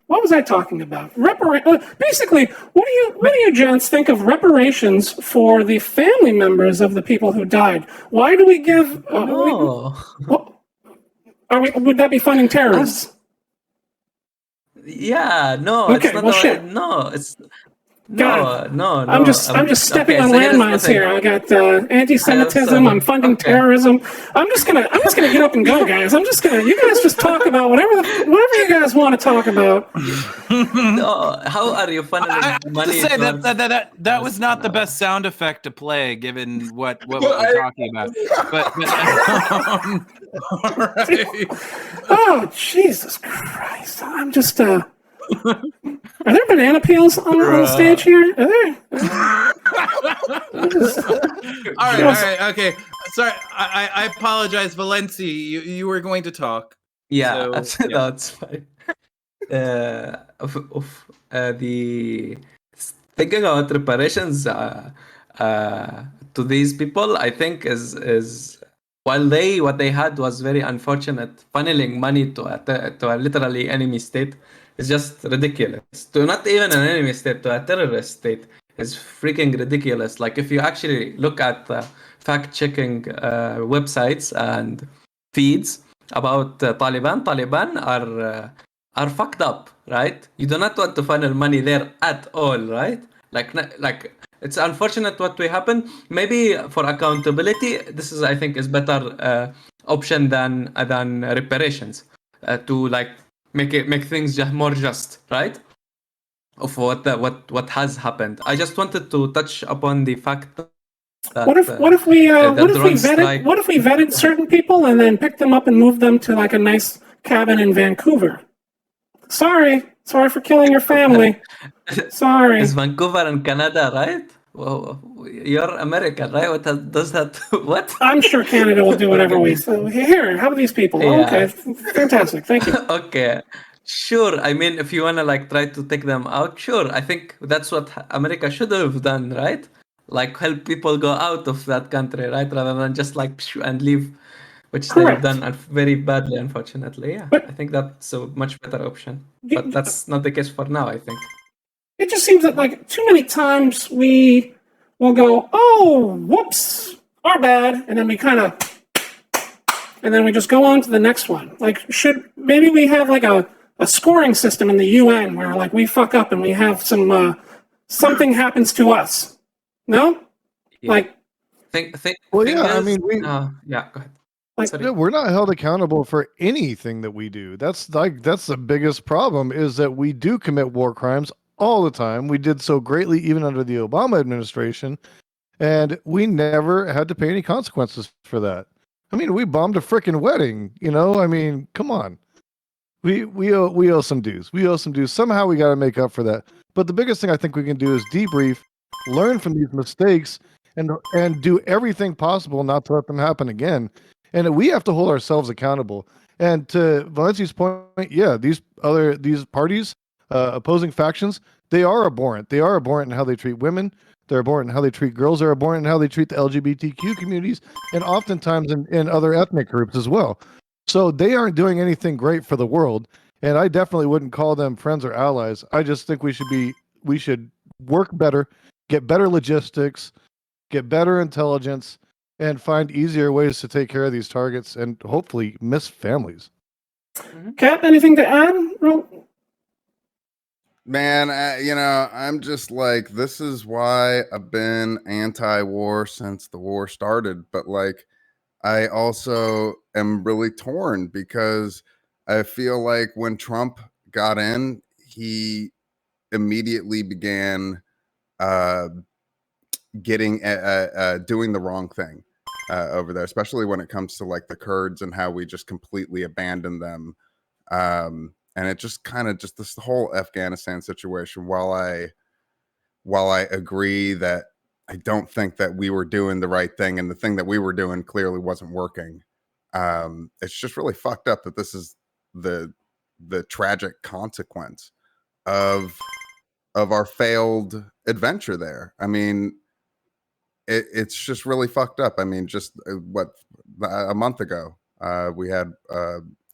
S1: what was I talking about? Basically, what do you gents think of reparations for the family members of the people who died? Why do we give?
S4: No.
S1: Would that be funding terrorists?
S4: Yeah, no,
S1: Okay,
S4: it's not
S1: well,
S4: the
S1: shit.
S4: no, it's
S1: God.
S4: no.
S1: I'm just stepping
S4: okay,
S1: on
S4: so here's the
S1: landmines
S4: thing.
S1: here. I got anti-Semitism.
S4: sorry.
S1: I'm funding
S4: Okay.
S1: terrorism. I'm just gonna get up and go, guys. You guys just talk about whatever you guys want to talk about.
S4: No, how are you funneling
S6: I have to
S4: money
S6: say
S4: towards-
S6: that was not the best sound effect to play, given what we're talking about. But all right.
S1: Oh, Jesus Christ! I'm just. Are there banana peels on the stage here? Are there?
S6: All right, okay. Sorry, I apologize, Valenci. You were going to talk.
S4: Yeah,
S6: So,
S4: no, it's fine. The thinking about reparations to these people, I think is while what they had was very unfortunate, funneling money to a literally enemy state is just ridiculous. To not even an enemy state, to a terrorist state is freaking ridiculous. Like if you actually look at fact-checking websites and feeds about Taliban are fucked up, right? You do not want to funnel money there at all, right? Like it's unfortunate what will happen. Maybe for accountability, this is I think is better option than reparations to like make things more just, right? Of what has happened. I just wanted to touch upon the fact that
S1: What if we
S4: strike-
S1: vetted certain people and then picked them up and moved them to like a nice cabin in Vancouver? Sorry for killing your family. Sorry.
S4: It's Vancouver and Canada, right? Well, you're American, right? Does that what?
S1: I'm sure Canada will do whatever we say. Here, how about these people?
S4: Yeah.
S1: Okay, fantastic. Thank you.
S4: Okay, sure. I mean, if you wanna like try to take them out, sure. I think that's what America should have done, right? Like help people go out of that country, right? Rather than just like and leave, which
S1: Correct.
S4: they've done very badly, unfortunately. Yeah,
S1: But-
S4: I think that's a much better option.
S1: Y-
S4: But that's not the case for now, I think.
S1: It just seems that like too many times we will go, oh, whoops, our bad, and then we just go on to the next one. Like, maybe we have like a scoring system in the UN where like we fuck up and we have something happens to us. No,
S4: Yeah.
S1: like
S4: Think.
S3: Well,
S4: thing
S3: yeah, I
S4: is-
S3: mean,
S4: yeah. Go ahead.
S1: Like-
S4: Sorry.
S3: Yeah, we're not held accountable for anything that we do. That's the biggest problem is that we do commit war crimes all the time. We did so greatly even under the Obama administration, and we never had to pay any consequences for that. I mean, we bombed a freaking wedding, I mean, come on. We owe some dues. We owe some dues. Somehow we got to make up for that. But the biggest thing I think we can do is debrief, learn from these mistakes, and do everything possible not to let them happen again. And we have to hold ourselves accountable. And to Valenci's point, yeah, these parties, opposing factions, they are abhorrent. They are abhorrent in how they treat women. They're abhorrent in how they treat girls. They're abhorrent in how they treat the LGBTQ communities, and oftentimes in other ethnic groups as well. So they aren't doing anything great for the world. And I definitely wouldn't call them friends or allies. I just think we should work better, get better logistics, get better intelligence, and find easier ways to take care of these targets and hopefully miss families.
S1: Kat, anything to add?
S5: Man, I'm just like, this is why I've been anti-war since the war started. But like, I also am really torn because I feel like when Trump got in, he immediately began doing the wrong thing over there, especially when it comes to like the Kurds and how we just completely abandoned them. And it just kind of just this whole Afghanistan situation. While I agree that I don't think that we were doing the right thing, and the thing that we were doing clearly wasn't working. It's just really fucked up that this is the tragic consequence of our failed adventure there. I mean, it's just really fucked up. I mean, just a month ago, we had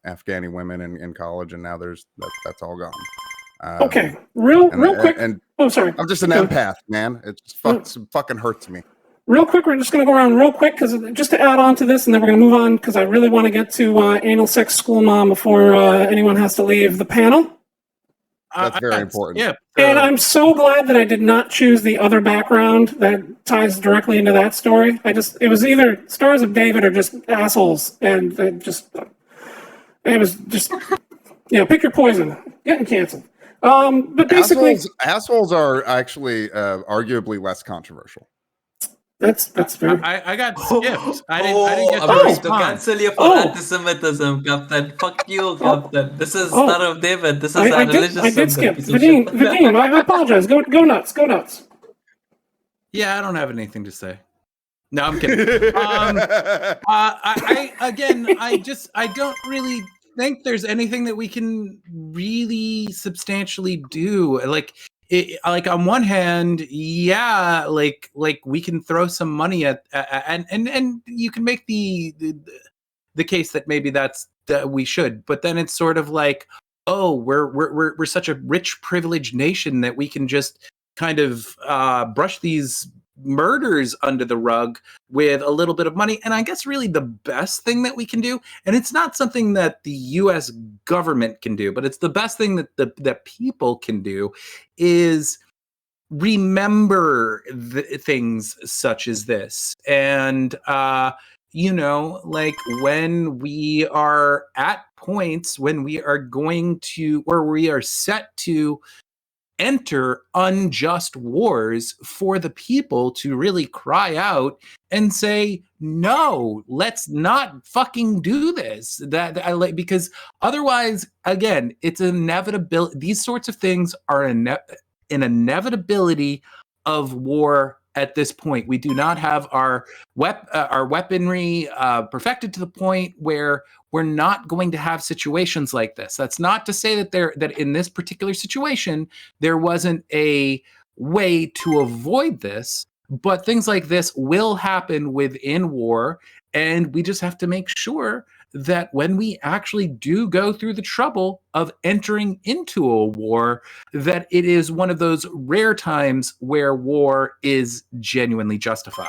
S5: Afghani women in college, and now that's all gone.
S1: Okay, real quick. Oh, sorry.
S5: I'm just an empath, man. It just fucking hurts me.
S1: Real quick, we're just going to go around real quick because just to add on to this, and then we're going to move on because I really want to get to anal sex school mom before anyone has to leave the panel.
S5: That's very important.
S6: Yeah.
S1: And I'm so glad that I did not choose the other background that ties directly into that story. It was either Stars of David or just assholes, and it was just, pick your poison. Getting canceled. But basically,
S5: assholes are actually arguably less controversial.
S1: That's fair.
S6: I got skipped. I didn't get
S4: I'm
S6: the
S4: going to
S6: response.
S4: cancel you for anti-Semitism, Captain. Fuck you, Captain. This is Star of David. This is a religious
S1: I did skip.
S4: piece of shit.
S1: Vadim, I apologize. Go nuts. Go nuts.
S6: Yeah, I don't have anything to say. No, I'm kidding. I don't really think there's anything that we can really substantially do. Like on one hand, yeah, like we can throw some money at and you can make the case that maybe that we should, but then it's sort of like, oh, we're such a rich, privileged nation that we can just kind of brush these murders under the rug with a little bit of money. And I guess really the best thing that we can do, and it's not something that the US government can do, but it's the best thing that people can do, is remember things such as this. And like when we are at points when we are going to, or we are set to enter unjust wars, for the people to really cry out and say, no, let's not fucking do this. Because otherwise, again, it's inevitable. These sorts of things are an inevitability of war. At this point, we do not have our weaponry perfected to the point where we're not going to have situations like this. That's not to say that in this particular situation there wasn't a way to avoid this, but things like this will happen within war, and we just have to make sure that when we actually do go through the trouble of entering into a war, that it is one of those rare times where war is genuinely justified.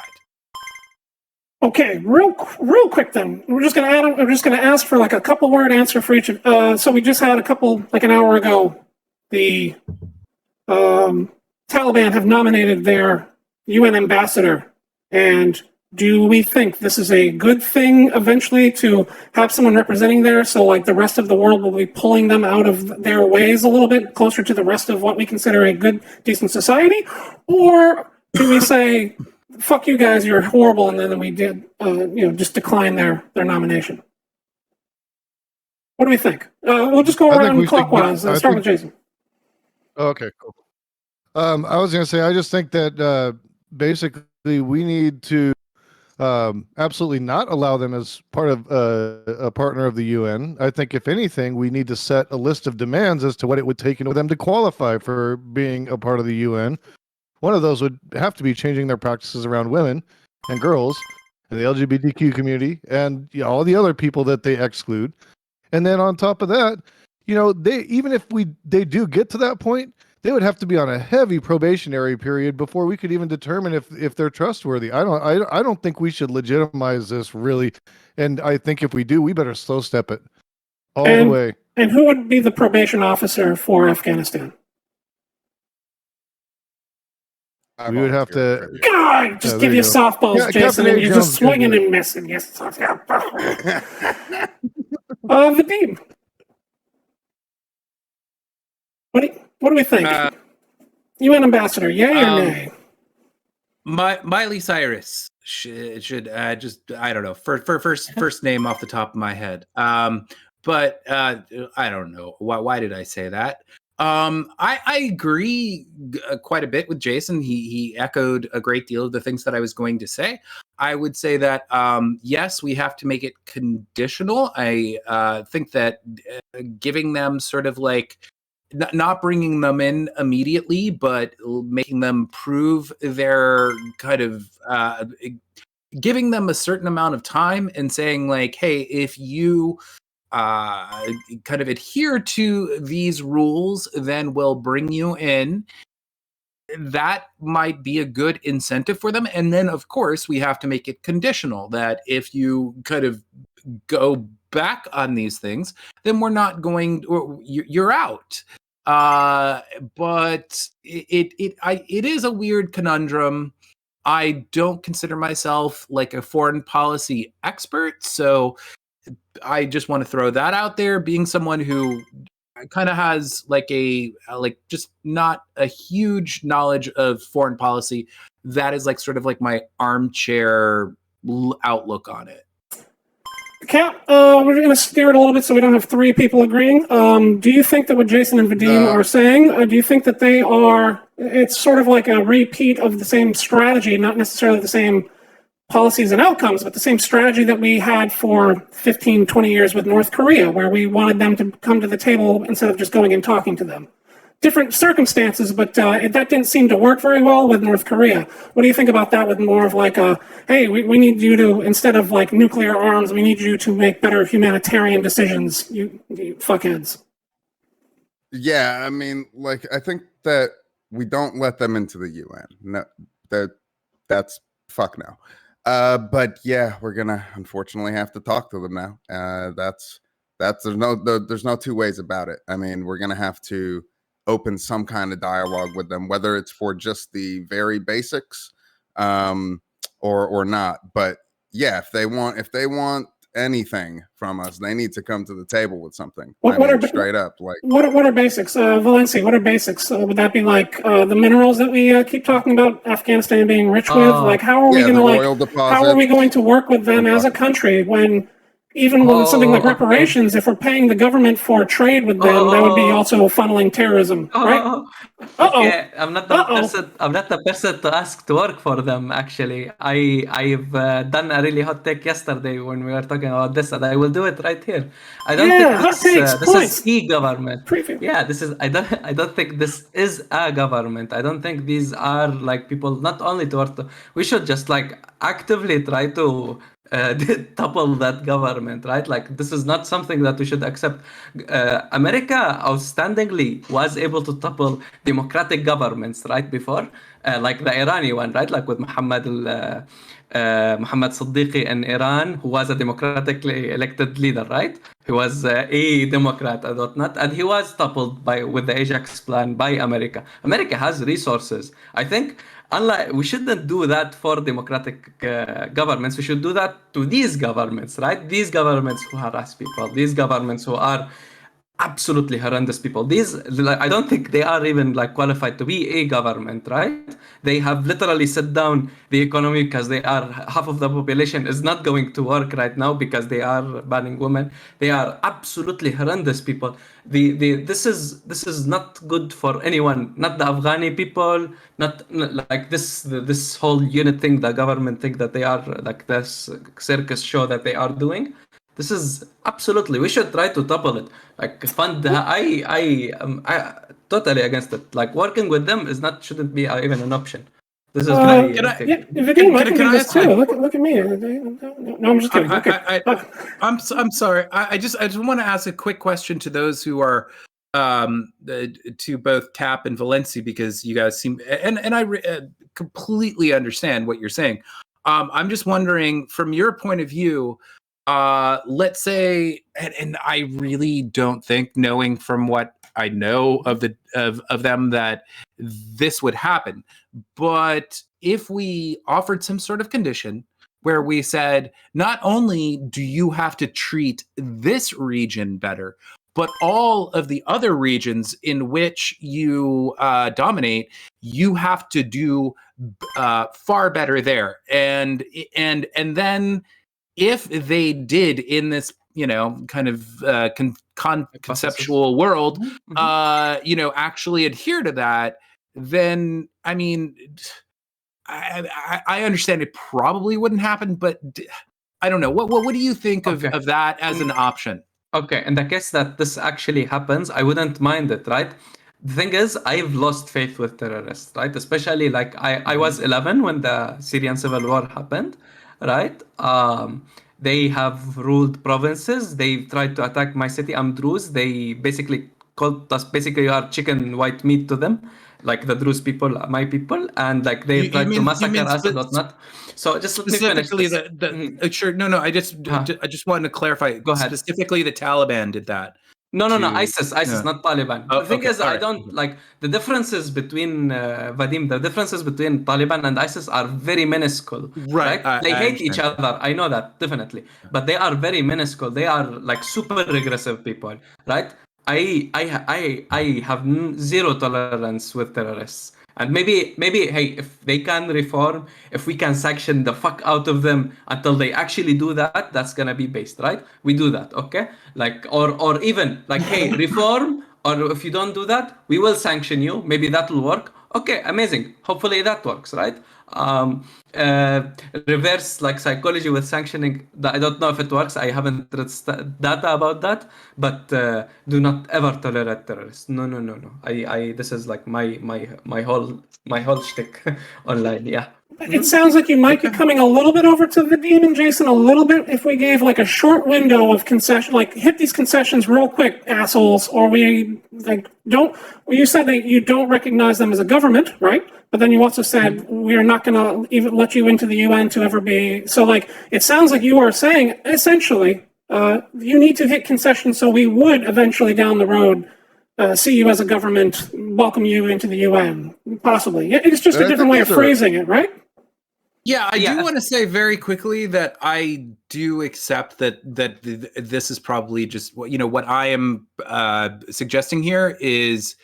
S1: Okay, real quick then. We're just gonna ask for like a couple word answer for each of. So we just had a couple, like an hour ago, the Taliban have nominated their UN ambassador, and do we think this is a good thing eventually to have someone representing there, so like the rest of the world will be pulling them out of their ways a little bit closer to the rest of what we consider a good, decent society? Or do we say, fuck you guys, you're horrible, and then we did, just decline their nomination? What do we think? We'll just go around clockwise. Let's start with Jason.
S3: Okay, cool. I was going to say, I just think that basically we need to absolutely not allow them as part of a partner of the UN. I think, if anything, we need to set a list of demands as to what it would take in order for them to qualify for being a part of the UN. One of those would have to be changing their practices around women and girls and the LGBTQ community and all the other people that they exclude. And then on top of that, even if they do get to that point, they would have to be on a heavy probationary period before we could even determine if they're trustworthy. I don't think we should legitimize this really, and I think if we do, we better slow step it all the way.
S1: And who would be the probation officer for Afghanistan?
S3: We would have to.
S1: God, just give you softballs, Jason,
S3: Captain
S1: and
S3: A.
S1: you're
S3: Jones
S1: just swinging and missing. Yes. Vadim. What do we think? UN ambassador, yay or nay?
S6: Miley Cyrus should just I don't know first name off the top of my head. But I don't know why did I say that? I agree quite a bit with Jason. He echoed a great deal of the things that I was going to say. I would say that yes, we have to make it conditional. I think that giving them sort of like not bringing them in immediately, but making them prove their kind of giving them a certain amount of time and saying like, hey, if you kind of adhere to these rules, then we'll bring you in. That might be a good incentive for them. And then, of course, we have to make it conditional that if you kind of go back on these things, then we're not going, or you're out. But it is a weird conundrum. I don't consider myself like a foreign policy expert, so I just want to throw that out there. Being someone who kind of has like just not a huge knowledge of foreign policy, that is like sort of like my armchair outlook on it.
S1: Cap, we're going to steer it a little bit so we don't have three people agreeing. Do you think that what Jason and Vadim are saying, do you think that it's sort of like a repeat of the same strategy, not necessarily the same policies and outcomes, but the same strategy that we had for 15, 20 years with North Korea, where we wanted them to come to the table instead of just going and talking to them? Different circumstances, but that didn't seem to work very well with North Korea. What do you think about that with more of like hey, we need you to, instead of like nuclear arms, we need you to make better humanitarian decisions, you fuckheads?
S5: Yeah, I mean, like, I think that we don't let them into the UN. No, that's fuck no. But yeah, we're gonna unfortunately have to talk to them now. That's there's no two ways about it. I mean, we're gonna have to open some kind of dialogue with them, whether it's for just the very basics, or not. But yeah, if they want anything from us, they need to come to the table with something. Straight up, like
S1: what are basics? Valencia, what are basics? Would that be like the minerals that we keep talking about Afghanistan being rich with? Like, how are we going to work with them as a country when even with something like reparations, if we're paying the government for trade with them, that would be also funneling terrorism, right?
S4: Yeah, I'm not the person to ask to work for them. Actually, I've done a really hot take yesterday when we were talking about this, and I will do it right here. I don't think this is e-government. Yeah, I don't think this is a government. I don't think these are like people not only to work. We should just like actively try to topple that government, right? Like, this is not something that we should accept. America outstandingly was able to topple democratic governments right before, like the Irani one, right? Like with Muhammad Siddiqui in Iran, who was a democratically elected leader, right? He was a Democrat and whatnot, and he was toppled with the Ajax plan by America. America has resources. I think we shouldn't do that for democratic governments. We should do that to these governments, right? These governments who harass people, these governments who are absolutely horrendous people. I don't think they are even like qualified to be a government, right? They have literally set down the economy because half of the population is not going to work right now because they are banning women. They are absolutely horrendous people. This is not good for anyone, not the Afghani people, not like this whole unit thing, the government thing that they are like this circus show that they are doing. This is absolutely, we should try to topple it. Like, fund. I totally against it. Like, working with them shouldn't be even an option. This is very.
S1: Vadim, I can do this too. Look at me. No, I'm just kidding. Okay.
S6: I'm sorry. I just want to ask a quick question to those who are to both Cap and Valencia, because you guys seem, and I completely understand what you're saying. I'm just wondering, from your point of view, let's say, and I really don't think, knowing from what I know of them, that this would happen. But if we offered some sort of condition where we said, not only do you have to treat this region better, but all of the other regions in which you dominate, you have to do far better there. And then if they did, in this, kind of conceptual world, actually adhere to that, then I mean, I understand it probably wouldn't happen, but I don't know. What do you think of that as an option?
S4: Okay, in the case that this actually happens, I wouldn't mind it, right? The thing is, I've lost faith with terrorists, right? Especially like I was 11 when the Syrian civil war happened, right? They have ruled provinces. They tried to attack my city. I'm Druze. They basically called us, basically our chicken white meat to them, like the Druze people, my people, and like they tried to massacre us and whatnot. So just let me finish
S6: Specifically,
S4: this.
S6: sure, no, I just wanted to clarify.
S4: Go ahead.
S6: Specifically, the Taliban did that.
S4: No, ISIS, not Taliban.
S6: Oh,
S4: the thing
S6: okay,
S4: is, I
S6: right.
S4: don't like the differences between Vadim. The differences between Taliban and ISIS are very minuscule.
S6: Right,
S4: They
S6: I
S4: hate each
S6: understand.
S4: other. I know that definitely, but they are very minuscule. They are like super regressive people, right? I have zero tolerance with terrorists. And maybe, hey, if they can reform, if we can sanction the fuck out of them until they actually do that, that's gonna be based, right? We do that, okay? Like, or even like, hey, reform, or if you don't do that, we will sanction you. Maybe that will work. Okay, amazing. Hopefully that works, right? Reverse like psychology with sanctioning. I don't know if it works. I haven't read data about that, but do not ever tolerate terrorists. No. I this is like my whole shtick online. Yeah.
S1: It sounds like you might be coming a little bit over to the demon, Jason, a little bit, if we gave like a short window of concession, like hit these concessions real quick, assholes, or we like don't. Well, you said that you don't recognize them as a government, right? But then you also said we are not going to even let you into the UN to ever be. So, like, it sounds like you are saying essentially, you need to hit concessions so we would eventually down the road see you as a government, welcome you into the UN, possibly. It's just a different way of phrasing it, right?
S6: Yeah, I do want to say very quickly that I do accept that this is probably just what I am suggesting here is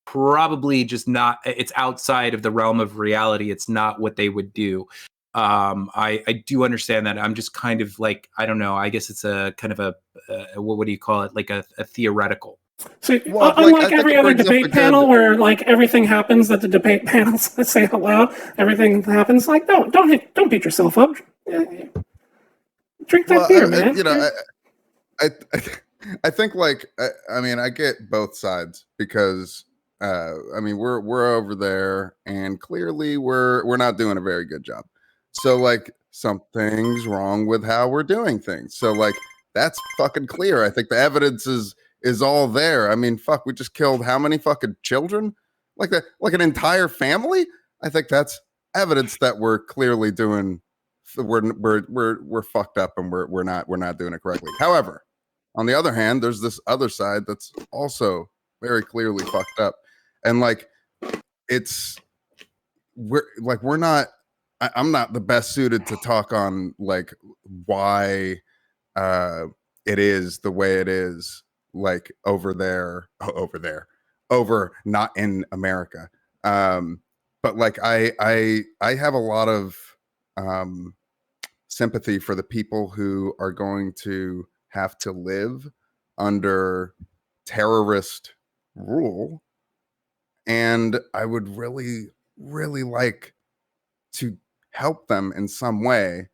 S6: probably just not. It's outside of the realm of reality. It's not what they would do. I do understand that. I'm just kind of like, I don't know. I guess it's a kind of a what do you call it? Like a theoretical.
S1: So, unlike every other debate panel where like everything happens that the debate panels say out loud, everything happens. Like, don't beat yourself up. Drink that beer, man.
S5: I think like I mean I get both sides because I mean we're over there and clearly we're not doing a very good job. So like something's wrong with how we're doing things. So like that's fucking clear. I think the evidence is all there. I mean, fuck, we just killed how many fucking children? Like an entire family? I think that's evidence that we're clearly doing we're fucked up and we're not doing it correctly. However, on the other hand, there's this other side that's also very clearly fucked up. And like we're not I'm not the best suited to talk on like why it is the way it is, like over not in America. But like I have a lot of sympathy for the people who are going to have to live under terrorist rule, and I would really like to help them in some way.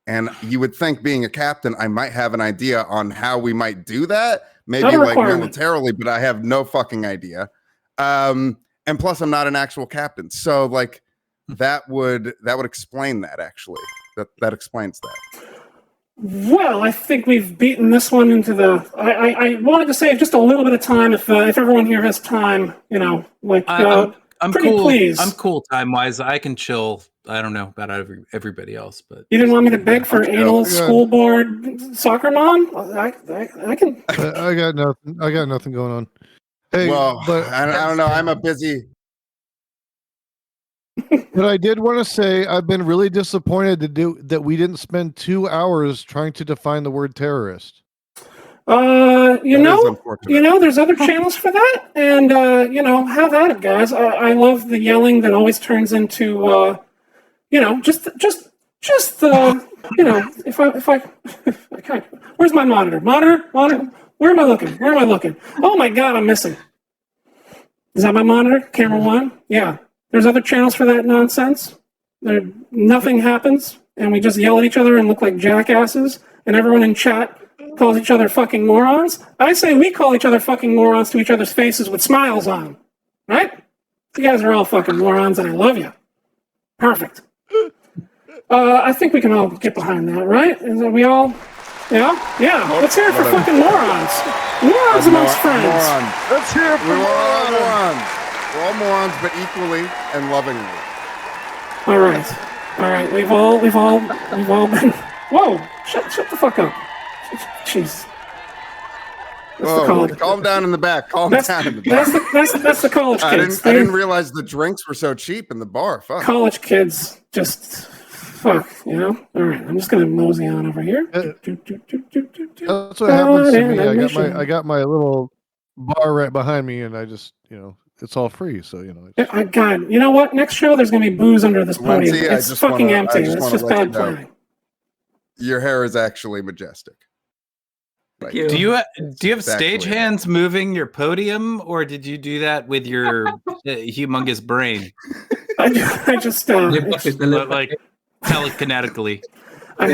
S5: And you would think, being a captain, I might have an idea on how we might do that, maybe like militarily, but I have no fucking idea. And plus, I'm not an actual captain, so like that would explain that. Actually, that explains that.
S1: Well, I think we've beaten this one into the. I wanted to save just a little bit of time if everyone here has time.
S6: I'm
S1: pretty
S6: cool.
S1: please.
S6: I'm cool time wise. I can chill. I don't know about everybody else, but
S1: You didn't want me to beg for anal
S3: Yeah.
S1: school board soccer mom? I can.
S3: I got nothing. I got nothing going on. Hey,
S5: Well,
S3: but
S5: I don't know. I'm a busy.
S3: but I did want to say I've been really disappointed that we didn't spend 2 hours trying to define the word terrorist.
S5: That is unfortunate.
S1: There's other channels for that, and have at it, guys. I love the yelling that always turns into, if I can't. Where's my monitor? Monitor. Where am I looking? Oh my God, I'm missing. Is that my monitor? Camera one? Yeah. There's other channels for that nonsense. Nothing happens, and we just yell at each other and look like jackasses, and everyone in chat calls each other fucking morons. I say we call each other fucking morons to each other's faces with smiles on. Right? You guys are all fucking morons, and I love you. Perfect. I think we can all get behind that, right? Is that we all? Yeah? Let's hear it for fucking morons. Morons amongst friends.
S5: Morons.
S3: Let's hear it for
S5: We're all morons. We're all morons, but equally and lovingly.
S1: All right. We've all been. Whoa! Shut the fuck up. Jeez.
S5: Whoa, calm down in the back. Calm down in the back.
S1: That's the college kids.
S5: I didn't realize the drinks were so cheap in the bar. Fuck.
S1: College kids just fuck, All right, I'm just gonna mosey on over here.
S3: That's what happens to me. I got my little bar right behind me, and I just it's all free. So
S1: God, you know what? Next show there's gonna be booze under this podium.
S5: Lindsay,
S1: It's fucking empty. It's just bad
S5: you know,
S1: planning.
S5: Your hair is actually majestic.
S4: Thank you.
S6: do you have stage hands moving your podium, or did you do that with your humongous brain?
S1: I just
S6: Like telekinetically.
S1: I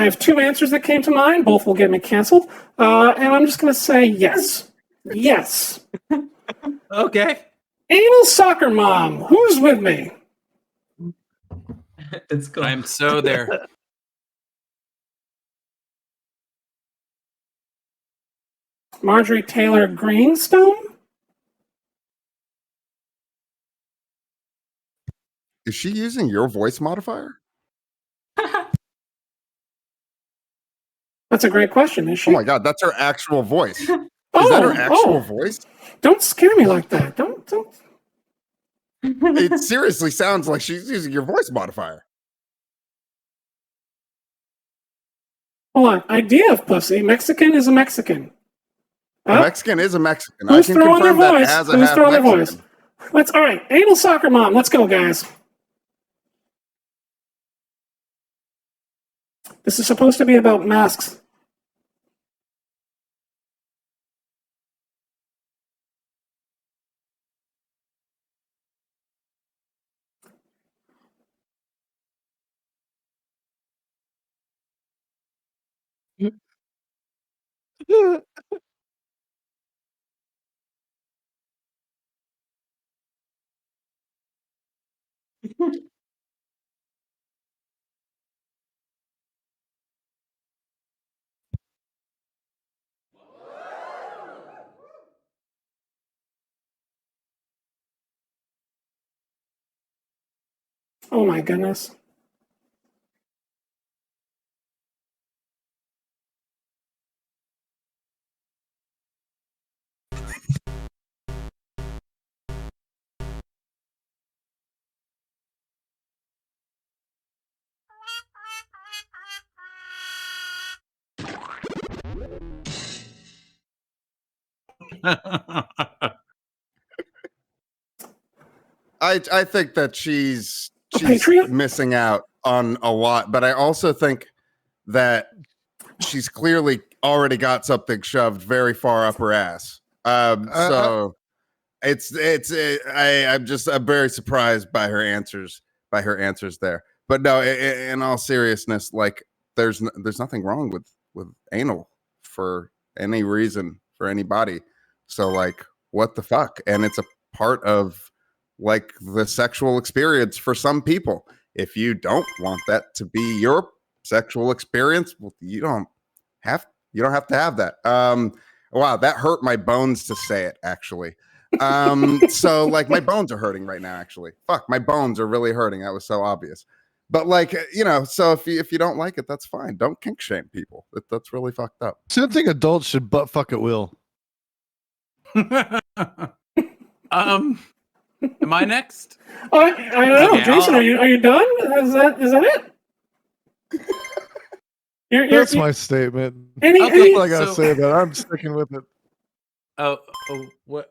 S1: have two answers that came to mind. Both will get me canceled, and I'm just gonna say yes.
S6: Okay.
S1: Anal soccer mom, who's with me?
S4: It's cool.
S6: I'm so there.
S1: Marjorie Taylor Greenstone?
S5: Is she using your voice modifier?
S1: That's a great question, is she?
S5: Oh my God, that's her actual voice. Is that her actual voice?
S1: Don't scare me like that. Don't.
S5: It seriously sounds like she's using your voice modifier.
S1: Hold on. Idea of pussy. Mexican is a Mexican.
S5: A Mexican is a Mexican.
S1: Who's
S5: I can
S1: throwing their
S5: confirm that
S1: voice?
S5: as a
S1: Who's
S5: half
S1: throwing their voice?
S5: Mexican.
S1: All right. Anal soccer mom. Let's go, guys. This is supposed to be about masks. Oh my goodness.
S5: I think that she's
S1: Patriot?
S5: missing out on a lot, but I also think that she's clearly already got something shoved very far up her ass. I'm very surprised by her answers there. But no, in all seriousness, like there's nothing wrong with anal for any reason for anybody. So like, what the fuck? And it's a part of like the sexual experience for some people. If you don't want that to be your sexual experience, well, you don't have to have that. Wow, that hurt my bones to say it, actually. So like my bones are hurting right now, actually. Fuck, my bones are really hurting. That was so obvious. But like, so if you don't like it, that's fine. Don't kink shame people. That's really fucked up.
S3: So I think adults should butt fuck at will.
S6: Am I next?
S1: Oh, I don't know,
S6: Okay,
S1: Jason. Are you done? Is that it?
S3: That's my statement.
S1: Any,
S6: Okay.
S3: That's all I gotta
S6: so-
S3: say about it. I'm sticking with it.
S6: What?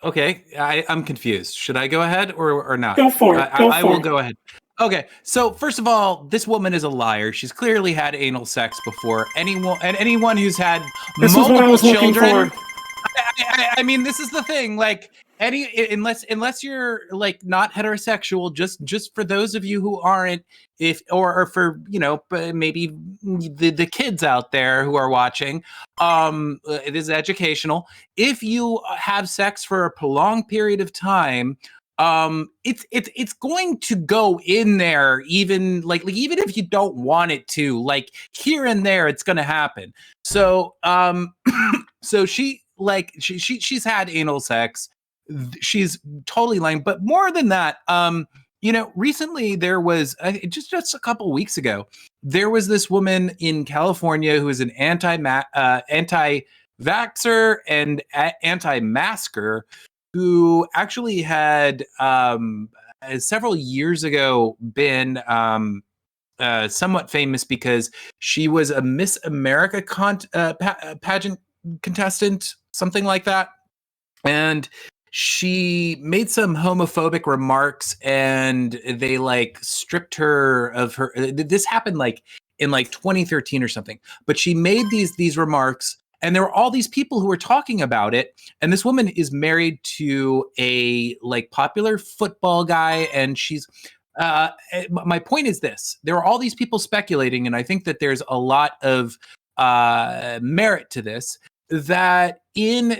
S6: Okay, I'm confused. Should I go ahead or not?
S1: Go for it.
S6: I will go ahead. Okay, so first of all, this woman is a liar. She's clearly had anal sex before. Anyone who's had
S1: This is what I
S6: multiple
S1: was looking
S6: children.
S1: for.
S6: I mean, this is the thing. Like unless you're like not heterosexual, just for those of you who aren't, or for maybe the kids out there who are watching, it is educational. If you have sex for a prolonged period of time, it's going to go in there, even even if you don't want it to, like here and there, it's going to happen. So so she's had anal sex. She's totally lying. But more than that, recently there was just a couple weeks ago, there was this woman in California who is an anti-vaxxer and anti-masker, who actually had several years ago been somewhat famous because she was a Miss America pageant contestant, something like that. And she made some homophobic remarks, and they like stripped her of her. This happened like in like 2013 or something. But she made these remarks, and there were all these people who were talking about it. And this woman is married to a like popular football guy, and she's. My point is this: there are all these people speculating, and I think that there's a lot of merit to this. That in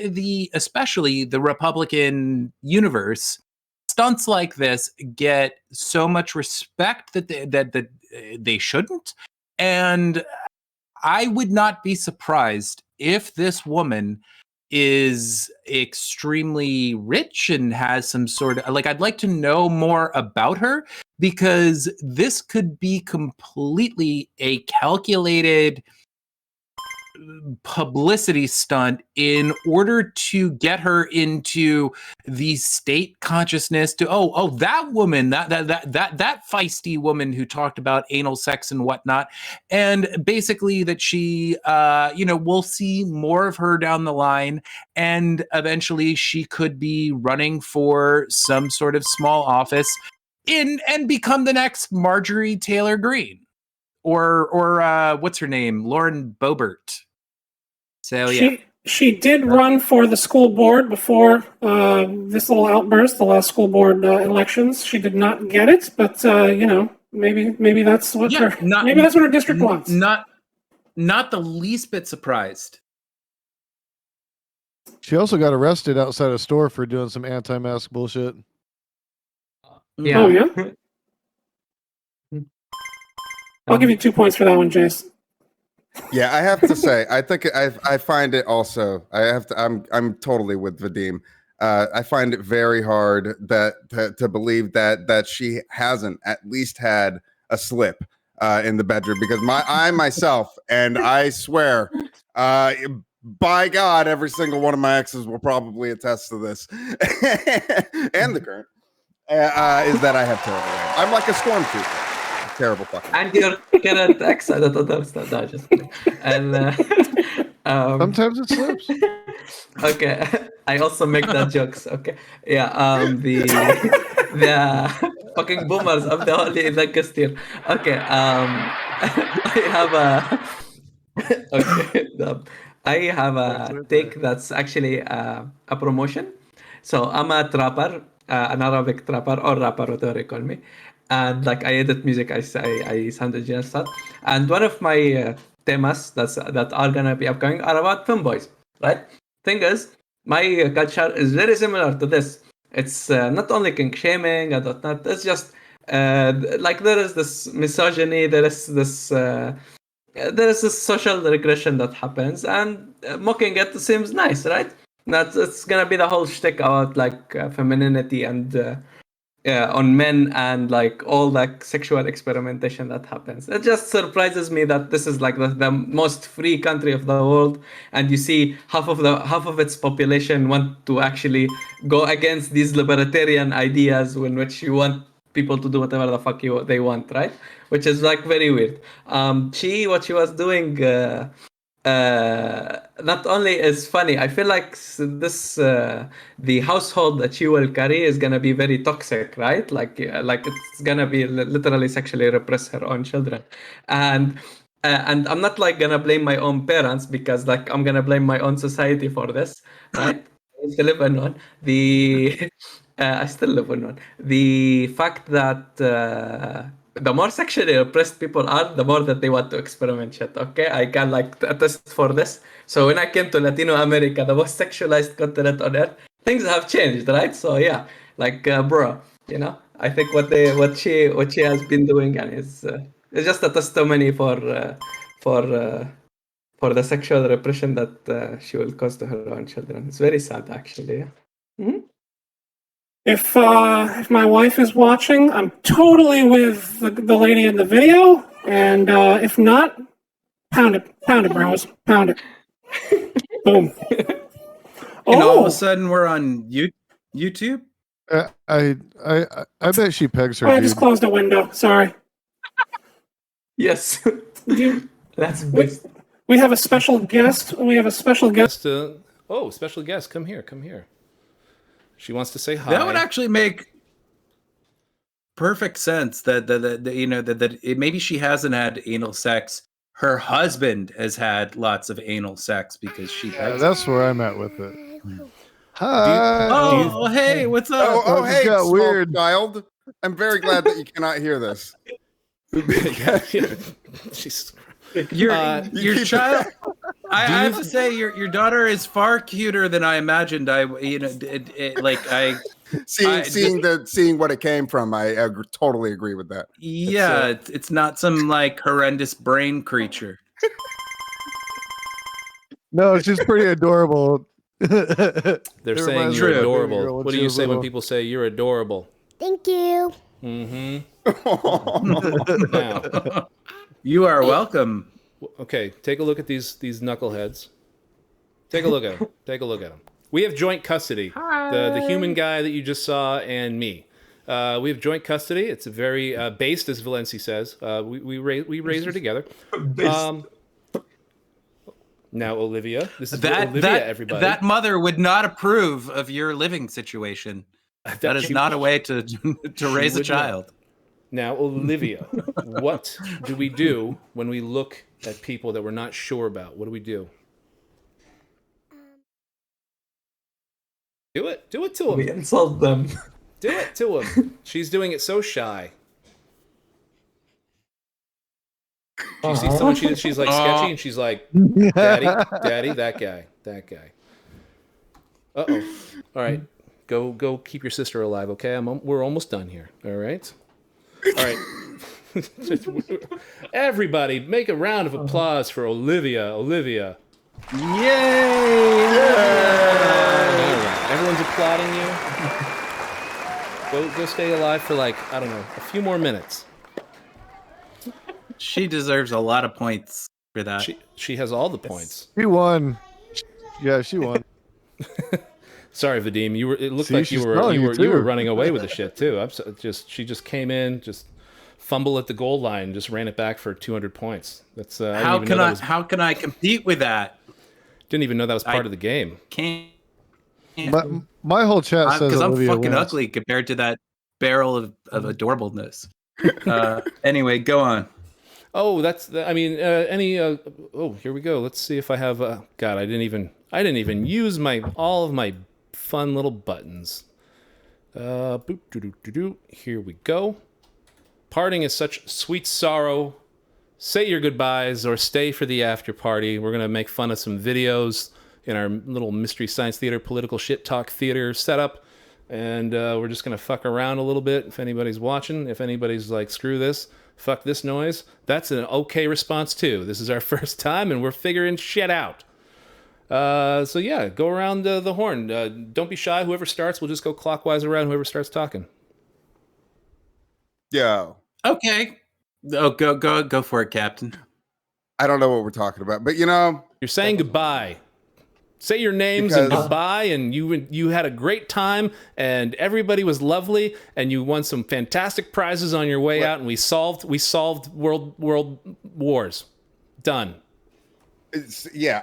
S6: especially the Republican universe, stunts like this get so much respect that they shouldn't. And I would not be surprised if this woman is extremely rich and has some sort of I'd like to know more about her, because this could be completely a calculated publicity stunt in order to get her into the state consciousness to that woman, that feisty woman who talked about anal sex and whatnot, and basically that she we'll see more of her down the line, and eventually she could be running for some sort of small office and become the next Marjorie Taylor Greene or what's her name, Lauren Boebert. So yeah,
S1: she did run for the school board before this little outburst, the last school board elections. She did not get it, but maybe that's what maybe that's what her district wants.
S6: Not the least bit surprised.
S3: She also got arrested outside a store for doing some anti-mask bullshit.
S4: Yeah.
S1: Oh yeah. I'll give you 2 points for that one, Jace.
S5: Yeah, I have to say, I think I find it also. I'm totally with Vadim. I find it very hard to believe that she hasn't at least had a slip in the bedroom, because I myself, and I swear, by God, every single one of my exes will probably attest to this, and the current is that I have terrible aim. I'm like a stormtrooper. Terrible fucking.
S4: And your current ex, I don't understand. No, just kidding. And
S3: Sometimes it slips.
S4: okay, I also make that jokes. Okay, yeah. The fucking boomers. I'm the only Vegas here. Okay. I have a. Okay. I have a take that's actually a promotion. So I'm a trapper, an Arabic trapper or rapper, whatever you call me. And like I edit music, I sound engineer stuff. And one of my temas that are gonna be upcoming are about femboys, right? Thing is, my culture is very similar to this. It's not only kink shaming and whatnot. It's just Like there is this misogyny, there is this social regression that happens, and mocking it seems nice, right? That's it's gonna be the whole shtick about like femininity and on men and like all like sexual experimentation that happens. It just surprises me that this is like the most free country of the world, and you see half of its population want to actually go against these libertarian ideas in which you want people to do whatever the fuck they want, right? Which is like very weird. What she was doing. Not only is funny, I feel like the household that she will carry is gonna be very toxic, right? Like it's gonna be literally sexually repress her own children, and I'm not like gonna blame my own parents because like I'm gonna blame my own society for this, right? I still live in one. I still live in one. The fact that the more sexually oppressed people are, the more that they want to experiment shit. Okay, I can like attest for this. So when I came to Latino America, the most sexualized continent on earth, things have changed, right? So yeah, like bro, I think what she has been doing and is just a testimony for for the sexual repression that she will cause to her own children. It's very sad, actually. Yeah. Mhm.
S1: If my wife is watching, I'm totally with the lady in the video, and if not, pound it, bros, pound it. Boom.
S6: And all of
S1: Oh,
S6: a sudden, we're on YouTube.
S3: I bet she pegs her
S1: I
S3: dude.
S1: just closed a window. Sorry.
S4: Yes,
S1: You,
S4: that's best.
S1: we have a special guest. We have a special guest.
S7: Special guest, come here. She wants to say hi.
S6: That would actually make perfect sense. Maybe she hasn't had anal sex. Her husband has had lots of anal sex because she.
S3: Yeah, that's where I'm at with it. Hi.
S6: Oh, hey, what's up?
S5: Oh,
S3: This
S5: hey,
S3: got
S5: small
S3: weird.
S5: child. I'm very glad that you cannot hear this.
S7: She's
S6: Your child. I have to say, your daughter is far cuter than I imagined.
S5: Seeing what it came from, I totally agree with that.
S6: Yeah, it's not some like horrendous brain creature.
S3: No, she's pretty adorable.
S7: They're saying you're
S6: True.
S7: adorable. What do you say when people say you're adorable?
S8: Thank you.
S7: Mm-hmm.
S5: Oh,
S7: Now,
S6: You are welcome.
S7: okay, take a look at these knuckleheads. Take a look at them. Take a look at them. We have joint custody. The human guy that you just saw and me. We have joint custody. It's a very based, as Valenci says. We raise her together. Now, Olivia. This is Olivia, everybody.
S6: That mother would not approve of your living situation. That is not a way to raise a child.
S7: Now, Olivia, what do we do when we look at people that we're not sure about? What do we do? Do it to him.
S4: We insult them.
S7: Do it to him. She's doing it so shy. She sees someone she's like sketchy, and she's like, "Daddy, that guy." Uh-oh. All right, go keep your sister alive, okay? We're almost done here. All right. Everybody, make a round of applause for Olivia. Olivia.
S6: Yay!
S7: All right, everyone's applauding you. Go stay alive for like, I don't know, a few more minutes.
S6: She deserves a lot of points for that.
S7: She has all the points.
S3: She won. Yeah, she won.
S7: Sorry, Vadim. It looked
S3: See,
S7: like
S3: she's
S7: you
S3: telling you
S7: were
S3: too.
S7: running away with the shit too. She just came in, just fumble at the goal line, just ran it back for 200 points. That's
S6: How can I compete with that?
S7: Didn't even know that was part of the game.
S6: Can't.
S3: My whole chat says
S6: Because I'm
S3: Olivia
S6: fucking
S3: wins.
S6: ugly compared to that barrel of adorableness. Anyway, go on.
S7: Oh, here we go. Let's see if I have. God, I didn't even use all of my fun little buttons. Boop, doo. Here we go. Parting is such sweet sorrow. Say your goodbyes or stay for the after party. We're gonna make fun of some videos in our little Mystery Science Theater political shit talk theater setup. and we're just gonna fuck around a little bit. If anybody's watching, if anybody's like, screw this, fuck this noise, that's an okay response too. This is our first time, and we're figuring shit out. So yeah, go around the horn. Don't be shy. Whoever starts, we'll just go clockwise around. Whoever starts talking.
S5: Yo,
S2: Okay. Oh, go for it, Captain.
S5: I don't know what we're talking about, but
S7: You're saying goodbye. Say your names and
S5: Because-
S7: goodbye, and you had a great time, and everybody was lovely, and you won some fantastic prizes on your way out, and we solved world wars. Done.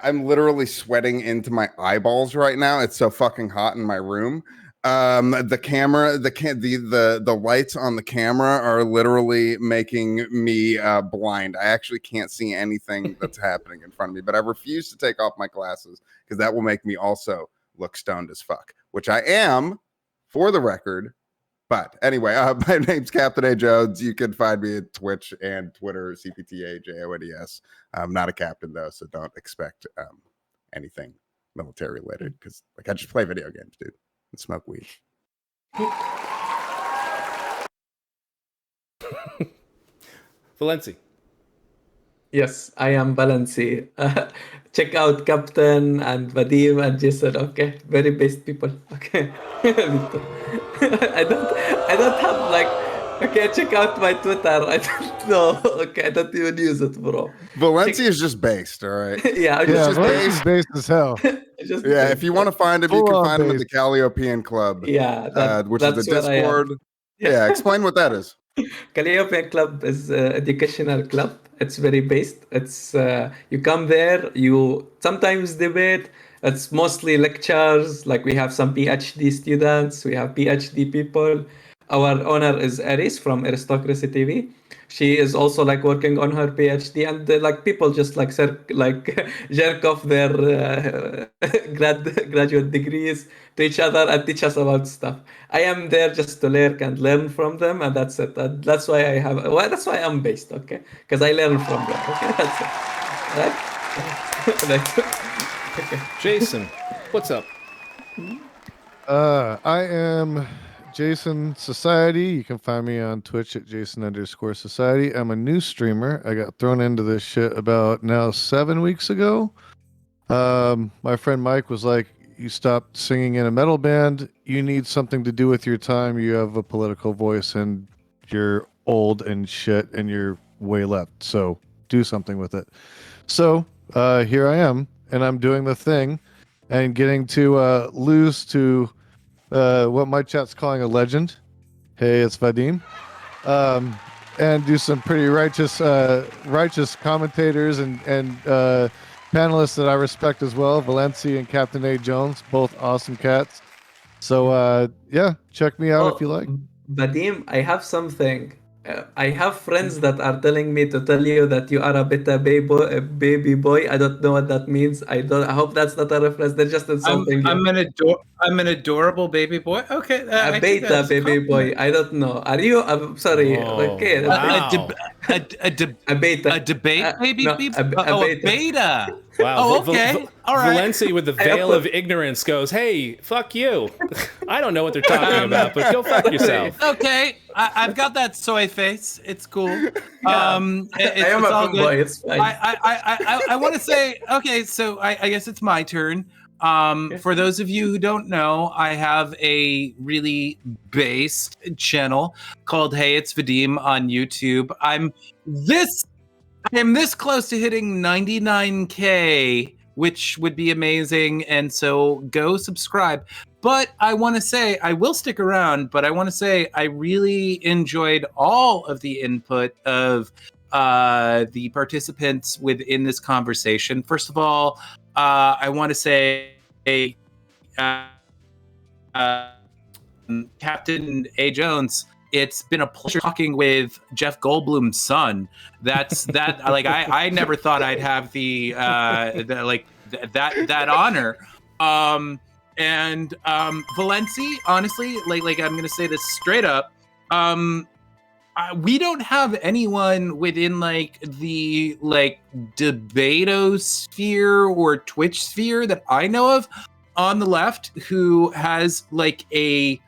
S5: I'm literally sweating into my eyeballs right now. It's so fucking hot in my room. The camera, the lights on the camera are literally making me blind. I actually can't see anything that's happening in front of me, but I refuse to take off my glasses because that will make me also look stoned as fuck, which I am, for the record. But anyway, my name's Captain A. Jones. You can find me at Twitch and Twitter, CPTAJONES. I'm not a captain though, so don't expect anything military related because I just play video games, dude, and smoke weed.
S7: Valenci.
S4: Yes, I am Balancy. Check out Captain and Vadim and Jason. Okay, very based people. Okay, I don't have like. Okay, check out my Twitter. I don't know. Okay, I don't even use it, bro.
S5: Valencia is just based, all right.
S4: Yeah, I'm
S3: Yeah,
S4: just
S3: Valencia's based as hell.
S4: just
S5: Yeah, if you want to find him, you
S3: Full
S5: can
S3: on
S5: find him at the
S3: based.
S5: Calliopean Club,
S4: Yeah,
S5: which is the
S4: that's where I am.
S5: Discord. Yeah, explain what that is.
S4: Calliope Club is an educational club. It's very based. It's you come there, you sometimes debate. It's mostly lectures. Like we have some PhD students, we have PhD people. Our owner is Aris from Aristocracy TV. She is also like working on her PhD, and like people just like jerk off their graduate degrees to each other and teach us about stuff. I am there just to learn from them, and that's it. That's why I have. Well, that's why I'm based, okay? Because I learn from them. Okay, that's it. Right? Okay.
S7: Jason, what's up?
S3: I am Jason Society. You can find me on Twitch at Jason_Society. I'm a new streamer. I got thrown into this shit about now 7 weeks ago. My friend Mike was like, you stopped singing in a metal band. You need something to do with your time. You have a political voice and you're old and shit and you're way left. So do something with it. So here I am, and I'm doing the thing and getting to lose to what my chat's calling a legend. Hey, it's Vadim. And do some pretty righteous commentators and panelists that I respect as well. Valencia and Captain A. Jones, both awesome cats. So yeah, check me out if you like.
S4: Vadim, I have something. I have friends that are telling me to tell you that you are a baby boy. I don't know what that means. I hope that's not a reference. They're just insulting you.
S2: I'm an adorable baby boy. Okay,
S4: A beta baby boy. I don't know. Are you? I'm sorry.
S7: Oh,
S4: Okay.
S7: wow.
S4: A beta.
S2: A debate baby.
S4: No,
S2: A beta.
S7: Wow.
S2: Oh, okay. All right.
S7: Valenci with the veil of ignorance goes, hey, fuck you. I don't know what they're talking about, but go fuck yourself.
S2: Okay, I've got that soy face. It's cool.
S4: I am a
S2: all
S4: boy.
S2: good.
S4: It's fine.
S2: I want to say, okay, so I guess it's my turn. For those of you who don't know, I have a really based channel called Hey It's Vadim on YouTube. I am this close to hitting 99K, which would be amazing, and so go subscribe. But I want to say, I will stick around, but I want to say I really enjoyed all of the input of the participants within this conversation. First of all, I want to say Captain A. Jones, it's been a pleasure talking with Jeff Goldblum's son. That's that. Like I never thought I'd have that honor. And Valenci, honestly, like I'm gonna say this straight up. We don't have anyone within like the debatosphere or Twitch sphere that I know of on the left who has like a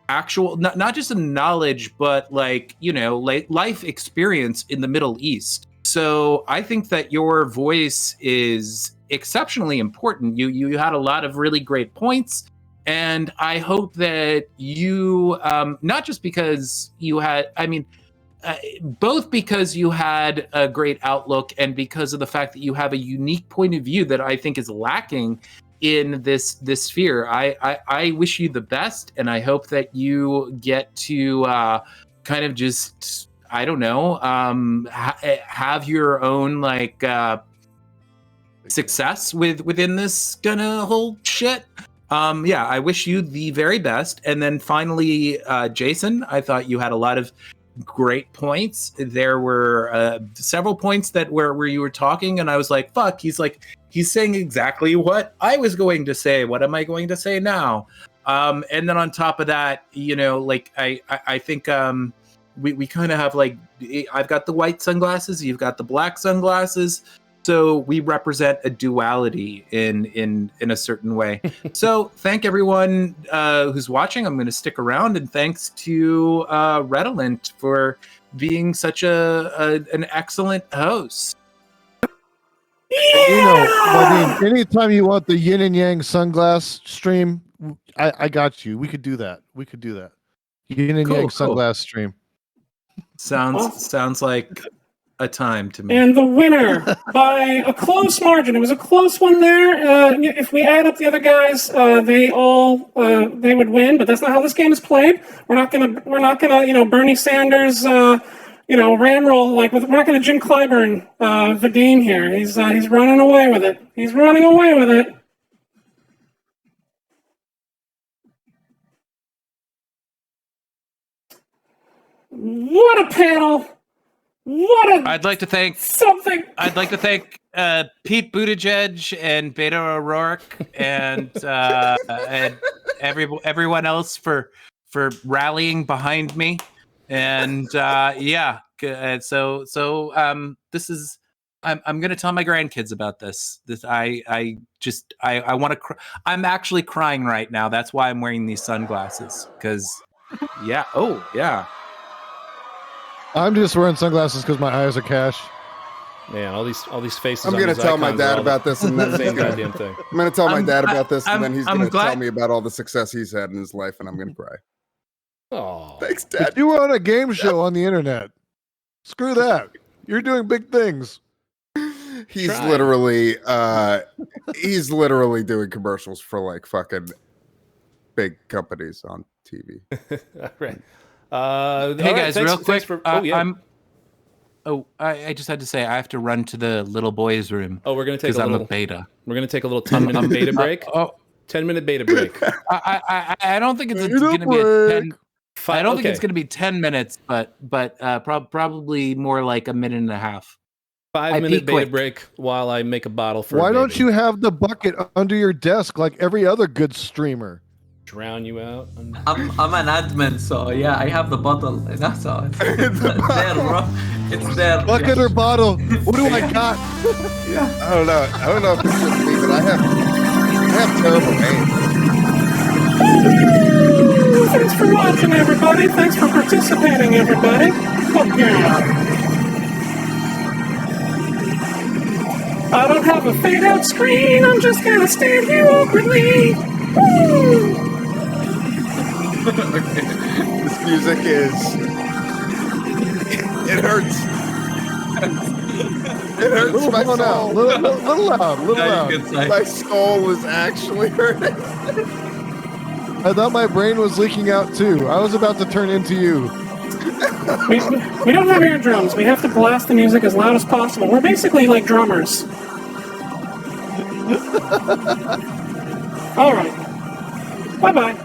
S6: actual, not just a knowledge, but like, like life experience in the Middle East. So I think that your voice is exceptionally important. You had a lot of really great points. And I hope that you, not just because you had, both because you had a great outlook and because of the fact that you have a unique point of view that I think is lacking in this sphere. I wish you the best, and I hope that you get to kind of just, I don't know, have your own like success within this kind of whole shit. I wish you the very best. And then finally, Jason, I thought you had a lot of great points. There were several points that where you were talking and I was like, fuck, he's saying exactly what I was going to say. What am I going to say now? And then on top of that, like I think we kind of have like, I've got the white sunglasses, you've got the black sunglasses. So we represent a duality in a certain way. So thank everyone who's watching. I'm going to stick around, and thanks to Redolent for being such an excellent host.
S3: Anytime you want the yin and yang sunglass stream, I got you. We could do that. Yin and yang sunglass stream.
S6: Sounds like a time to me.
S1: And the winner by a close margin. It was a close one there. If we add up the other guys, they would win. But that's not how this game is played. We're not gonna Bernie Sanders ramroll like we're not gonna Jim Clyburn Vadim here. He's running away with it. What a panel!
S6: I'd like to thank Pete Buttigieg and Beto O'Rourke and everyone else for rallying behind me. And so this is I'm going to tell my grandkids about this. I want to I'm actually crying right now. That's why I'm wearing these sunglasses, because
S3: I'm just wearing sunglasses because my eyes are cash.
S7: Man, all these faces.
S5: I'm going to tell my dad about this, and then
S7: same goddamn thing.
S5: I'm going to tell my dad about this, and then he's going to
S6: glad-
S5: tell me about all the success he's had in his life, and I'm going to cry.
S7: Oh,
S5: Thanks, Dad.
S3: But you were on a game show on the internet. Screw that. You're doing big things.
S5: He's literally doing commercials for like fucking big companies on TV.
S7: All right.
S6: Hey guys, real quick. I just had to say I have to run to the little boy's room.
S7: Oh, we're gonna take
S6: I'm a beta.
S7: We're gonna take a little 10-minute beta break. 10-minute beta break.
S6: I don't think it's going to be a 10. I don't think it's going to be 10 minutes, but probably more like a minute and a half.
S7: 5-minute beta break while I make a bottle for.
S3: Why don't you have the bucket under your desk like every other good streamer?
S7: Drown you out.
S4: I'm an admin, so yeah, I have the bottle. That's all. It's there, bro. It's there.
S3: Bucket or bottle? What do I got?
S5: I don't know if it's just me, but I have terrible aim.
S1: Thanks for watching, everybody. Thanks for participating, everybody. I don't have a fade-out screen. I'm just gonna stand here awkwardly. Woo!
S5: This music it hurts. It hurts my soul.
S3: Little loud.
S5: My skull is actually hurting.
S3: I thought my brain was leaking out too. I was about to turn into you.
S1: We don't have eardrums. We have to blast the music as loud as possible. We're basically like drummers. All right. Bye-bye.